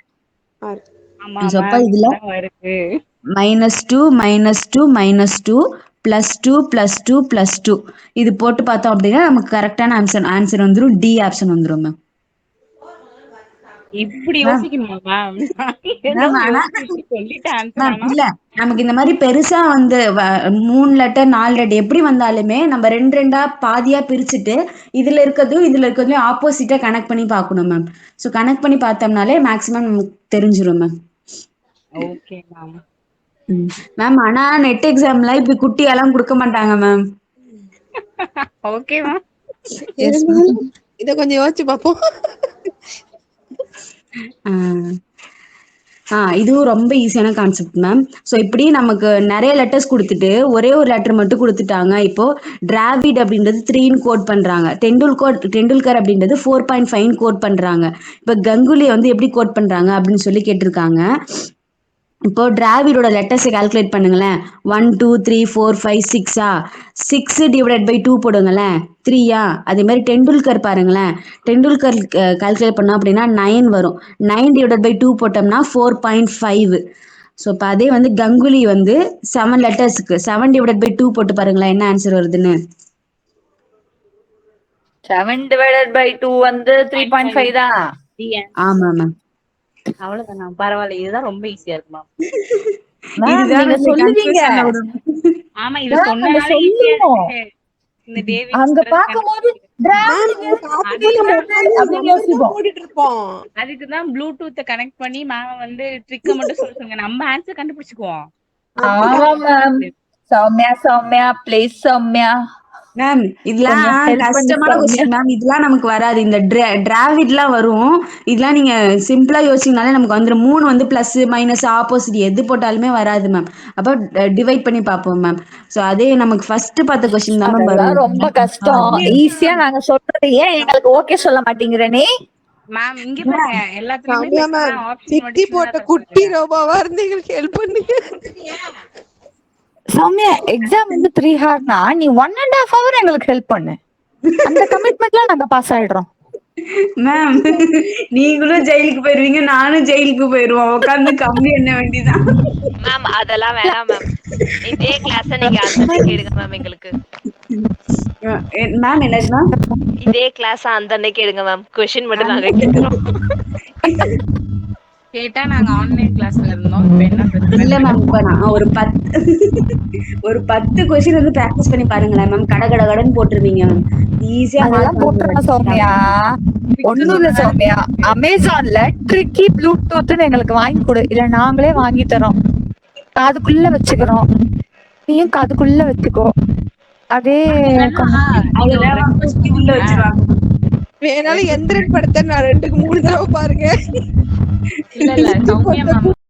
ஆமா
ஸோ அப்ப
மேம்,
இதுல
இதுதான் வருது.
-2 -2 -2 +2 +2 +2 இது போட்டு பார்த்தோம் அப்படின்னா நமக்கு கரெக்டான ஆன்சர் வந்துடும். டி ஆப்ஷன் வந்துடும் மேம்.
இப்படி
மேம்
யோசிக்கணுமா மேம்? ஏதோ
மேம் ஆனா
யோசிச்சு சொல்லிட்டு ஆன்சர்
மேம்
ஆனா
இல்ல, நமக்கு இந்த மாதிரி பெருசா வந்து 3 லெட்டர் 4 லெட்டர் எப்படி வந்தாலுமே நம்ம 2 பாதியா பிரிச்சுட்டு இதுல இருக்கிறதையும் ஆப்போசிட்டா கனெக்ட் பண்ணி பார்க்கணும் மேம். ஸோ கனெக்ட் பண்ணி பார்த்தோம்னாலே மேக்ஸிமம் நமக்கு தெரிஞ்சிடும் மேம்.
Okay ma'am.
மேம் ஆனா நெட் எக்ஸாம்ல இப்படி குட்டியெல்லாம் கொடுக்க மாட்டாங்க மேம்.
Okay ma'am.
இத கொஞ்சம் யோசிச்சு பார்ப்போம்.
இதுவும் ரொம்ப ஈஸியான கான்செப்ட் மேம். ஸோ இப்படி நமக்கு நிறைய லெட்டர்ஸ் கொடுத்துட்டு ஒரே ஒரு லெட்டர் மட்டும் கொடுத்துட்டாங்க. இப்போ டிராவிட் அப்படின்றது 3ன்னு கோட் பண்றாங்க. டெண்டுல்கர் அப்படின்றது 4.5 கோட் பண்றாங்க. இப்போ கங்குலி வந்து எப்படி கோட் பண்றாங்க அப்படின்னு சொல்லி கேட்டிருக்காங்க. இப்போ டிராவிடோட லெட்டர்ஸை கால்குலேட் பண்ணுங்களேன். 1 2 3 4 5 6ஆ, 6 / 2 போடுங்களேன், 3ஆ. அதே மாதிரி டெண்டுல்கர் பாருங்களேன். டெண்டுல்கர் கால்குலேட் பண்ணோம் அப்படின்னா 9 வரும். 9 / 2 போட்டோம்னா 4.5. ஸோ இப்போ அதே வந்து கங்குலி வந்து 7 லெட்டர்ஸுக்கு 7 / 2 போட்டு பாருங்களேன், என்ன ஆன்சர் வருதுன்னு.
7 / 2 வந்து 3.5 தான்.
ஆமா மேம்.
அவ்வளவுதானா? பரவாயில்ல, இதுதான் ரொம்ப ஈஸியா இருக்கு மேம்.
இதுதான்
நீங்க சொல்லுவீங்க.
ஆமா, இது சொன்னனால ஈஸியா இருக்கு. இந்த டேவிட்
அங்க பாக்கும்போது
போட்டுட்டு இருப்போம்.
அதுக்குதான் ப்ளூடூத்தை கனெக்ட் பண்ணி மேம் வந்து ட்ரிக்க மட்டும் சொல்லுங்க, நம்ம ஆன்சர் கண்டுபிடிச்சுக்குவோம்.
ஆமா ma'am. Soumya please Soumya.
Ma'am இதெல்லாம் கஷ்டமான கொஸ்டின் மேம். இதெல்லாம் நமக்கு வராது. இந்த டிராவிட்லாம் வரும். இதெல்லாம் நீங்க சிம்பிளா யோசிச்சீங்கனாலே நமக்கு வந்துடும். 3 வந்து பிளஸ் மைனஸ் ஆப்போசிட் எது போட்டாலுமே வராது மேம். அப்போ டிவைட் பண்ணி பார்ப்போம் மேம். ஸோ அதே நமக்கு ஃபர்ஸ்ட் பார்த்த கொஸ்டின் தான் மேம் வரும்.
ரொம்ப கஷ்டம். ஈஸியா நாங்க சொல்றது ஏன் எங்களுக்கு ஓகே சொல்ல மாட்டேங்கிற நீ?
மேம் இங்க பாருங்க, எல்லாத்துலயுமே ஆப்ஷன்
சிட்டி போட்ட குட்டி ரோபாவா இருந்து எங்களுக்கு ஹெல்ப் பண்ணுங்க.
சௌமியா எக்ஸாம் வந்து 3 ஹார்னா நீ 1.5 ஹவர் எங்களுக்கு ஹெல்ப் பண்ணு. அந்த கமிட்மெண்ட்ல நாங்க பாஸ் ஆயிடுறோம்
மேம். நீங்களும் ஜெயிலுக்கு போயிருவீங்க, நானும் ஜெயிலுக்கு போயிருவோம். உட்காந்து கம்பி எண்ண வேண்டியதான்
மேம். அதெல்லாம் வேணாம் மேம். இதே கிளாஸ் நீங்க அந்த கேளுங்க மேம். எங்களுக்கு
மேம் என்னது மேம்?
இதே கிளாஸ் அந்த அன்னைக்கு எடுங்க மேம். क्वेश्चन மட்டும் நாங்க கேக்குறோம்.
கேட்டா நாங்க ஆன்லைன் கிளாஸ்ல இருந்தோம்.
இல்ல மேம், இப்ப நான் ஒரு 10 கொஸ்டின் வந்து பிராக்டிஸ் பண்ணி பாருங்களேன் மேம். கடன்னு போட்டுருவீங்க மேம். ஈஸியா
போட்டுறோம் சௌமியா. ஒண்ணும் இல்ல சௌமியா, அமேசான்ல ட்ரிக்கி ப்ளூடூத்னு எங்களுக்கு வாங்கி கொடு, இல்ல நாங்களே வாங்கி தரோம். காதுக்குள்ள வச்சுக்கிறோம், நீயும் காதுக்குள்ள வச்சுக்கோ. அதே
வேணாலும் எந்திரன் படத்தை நான் 2க்கு 3 தடவை பாருங்க.
இல்ல சௌமியா மேம்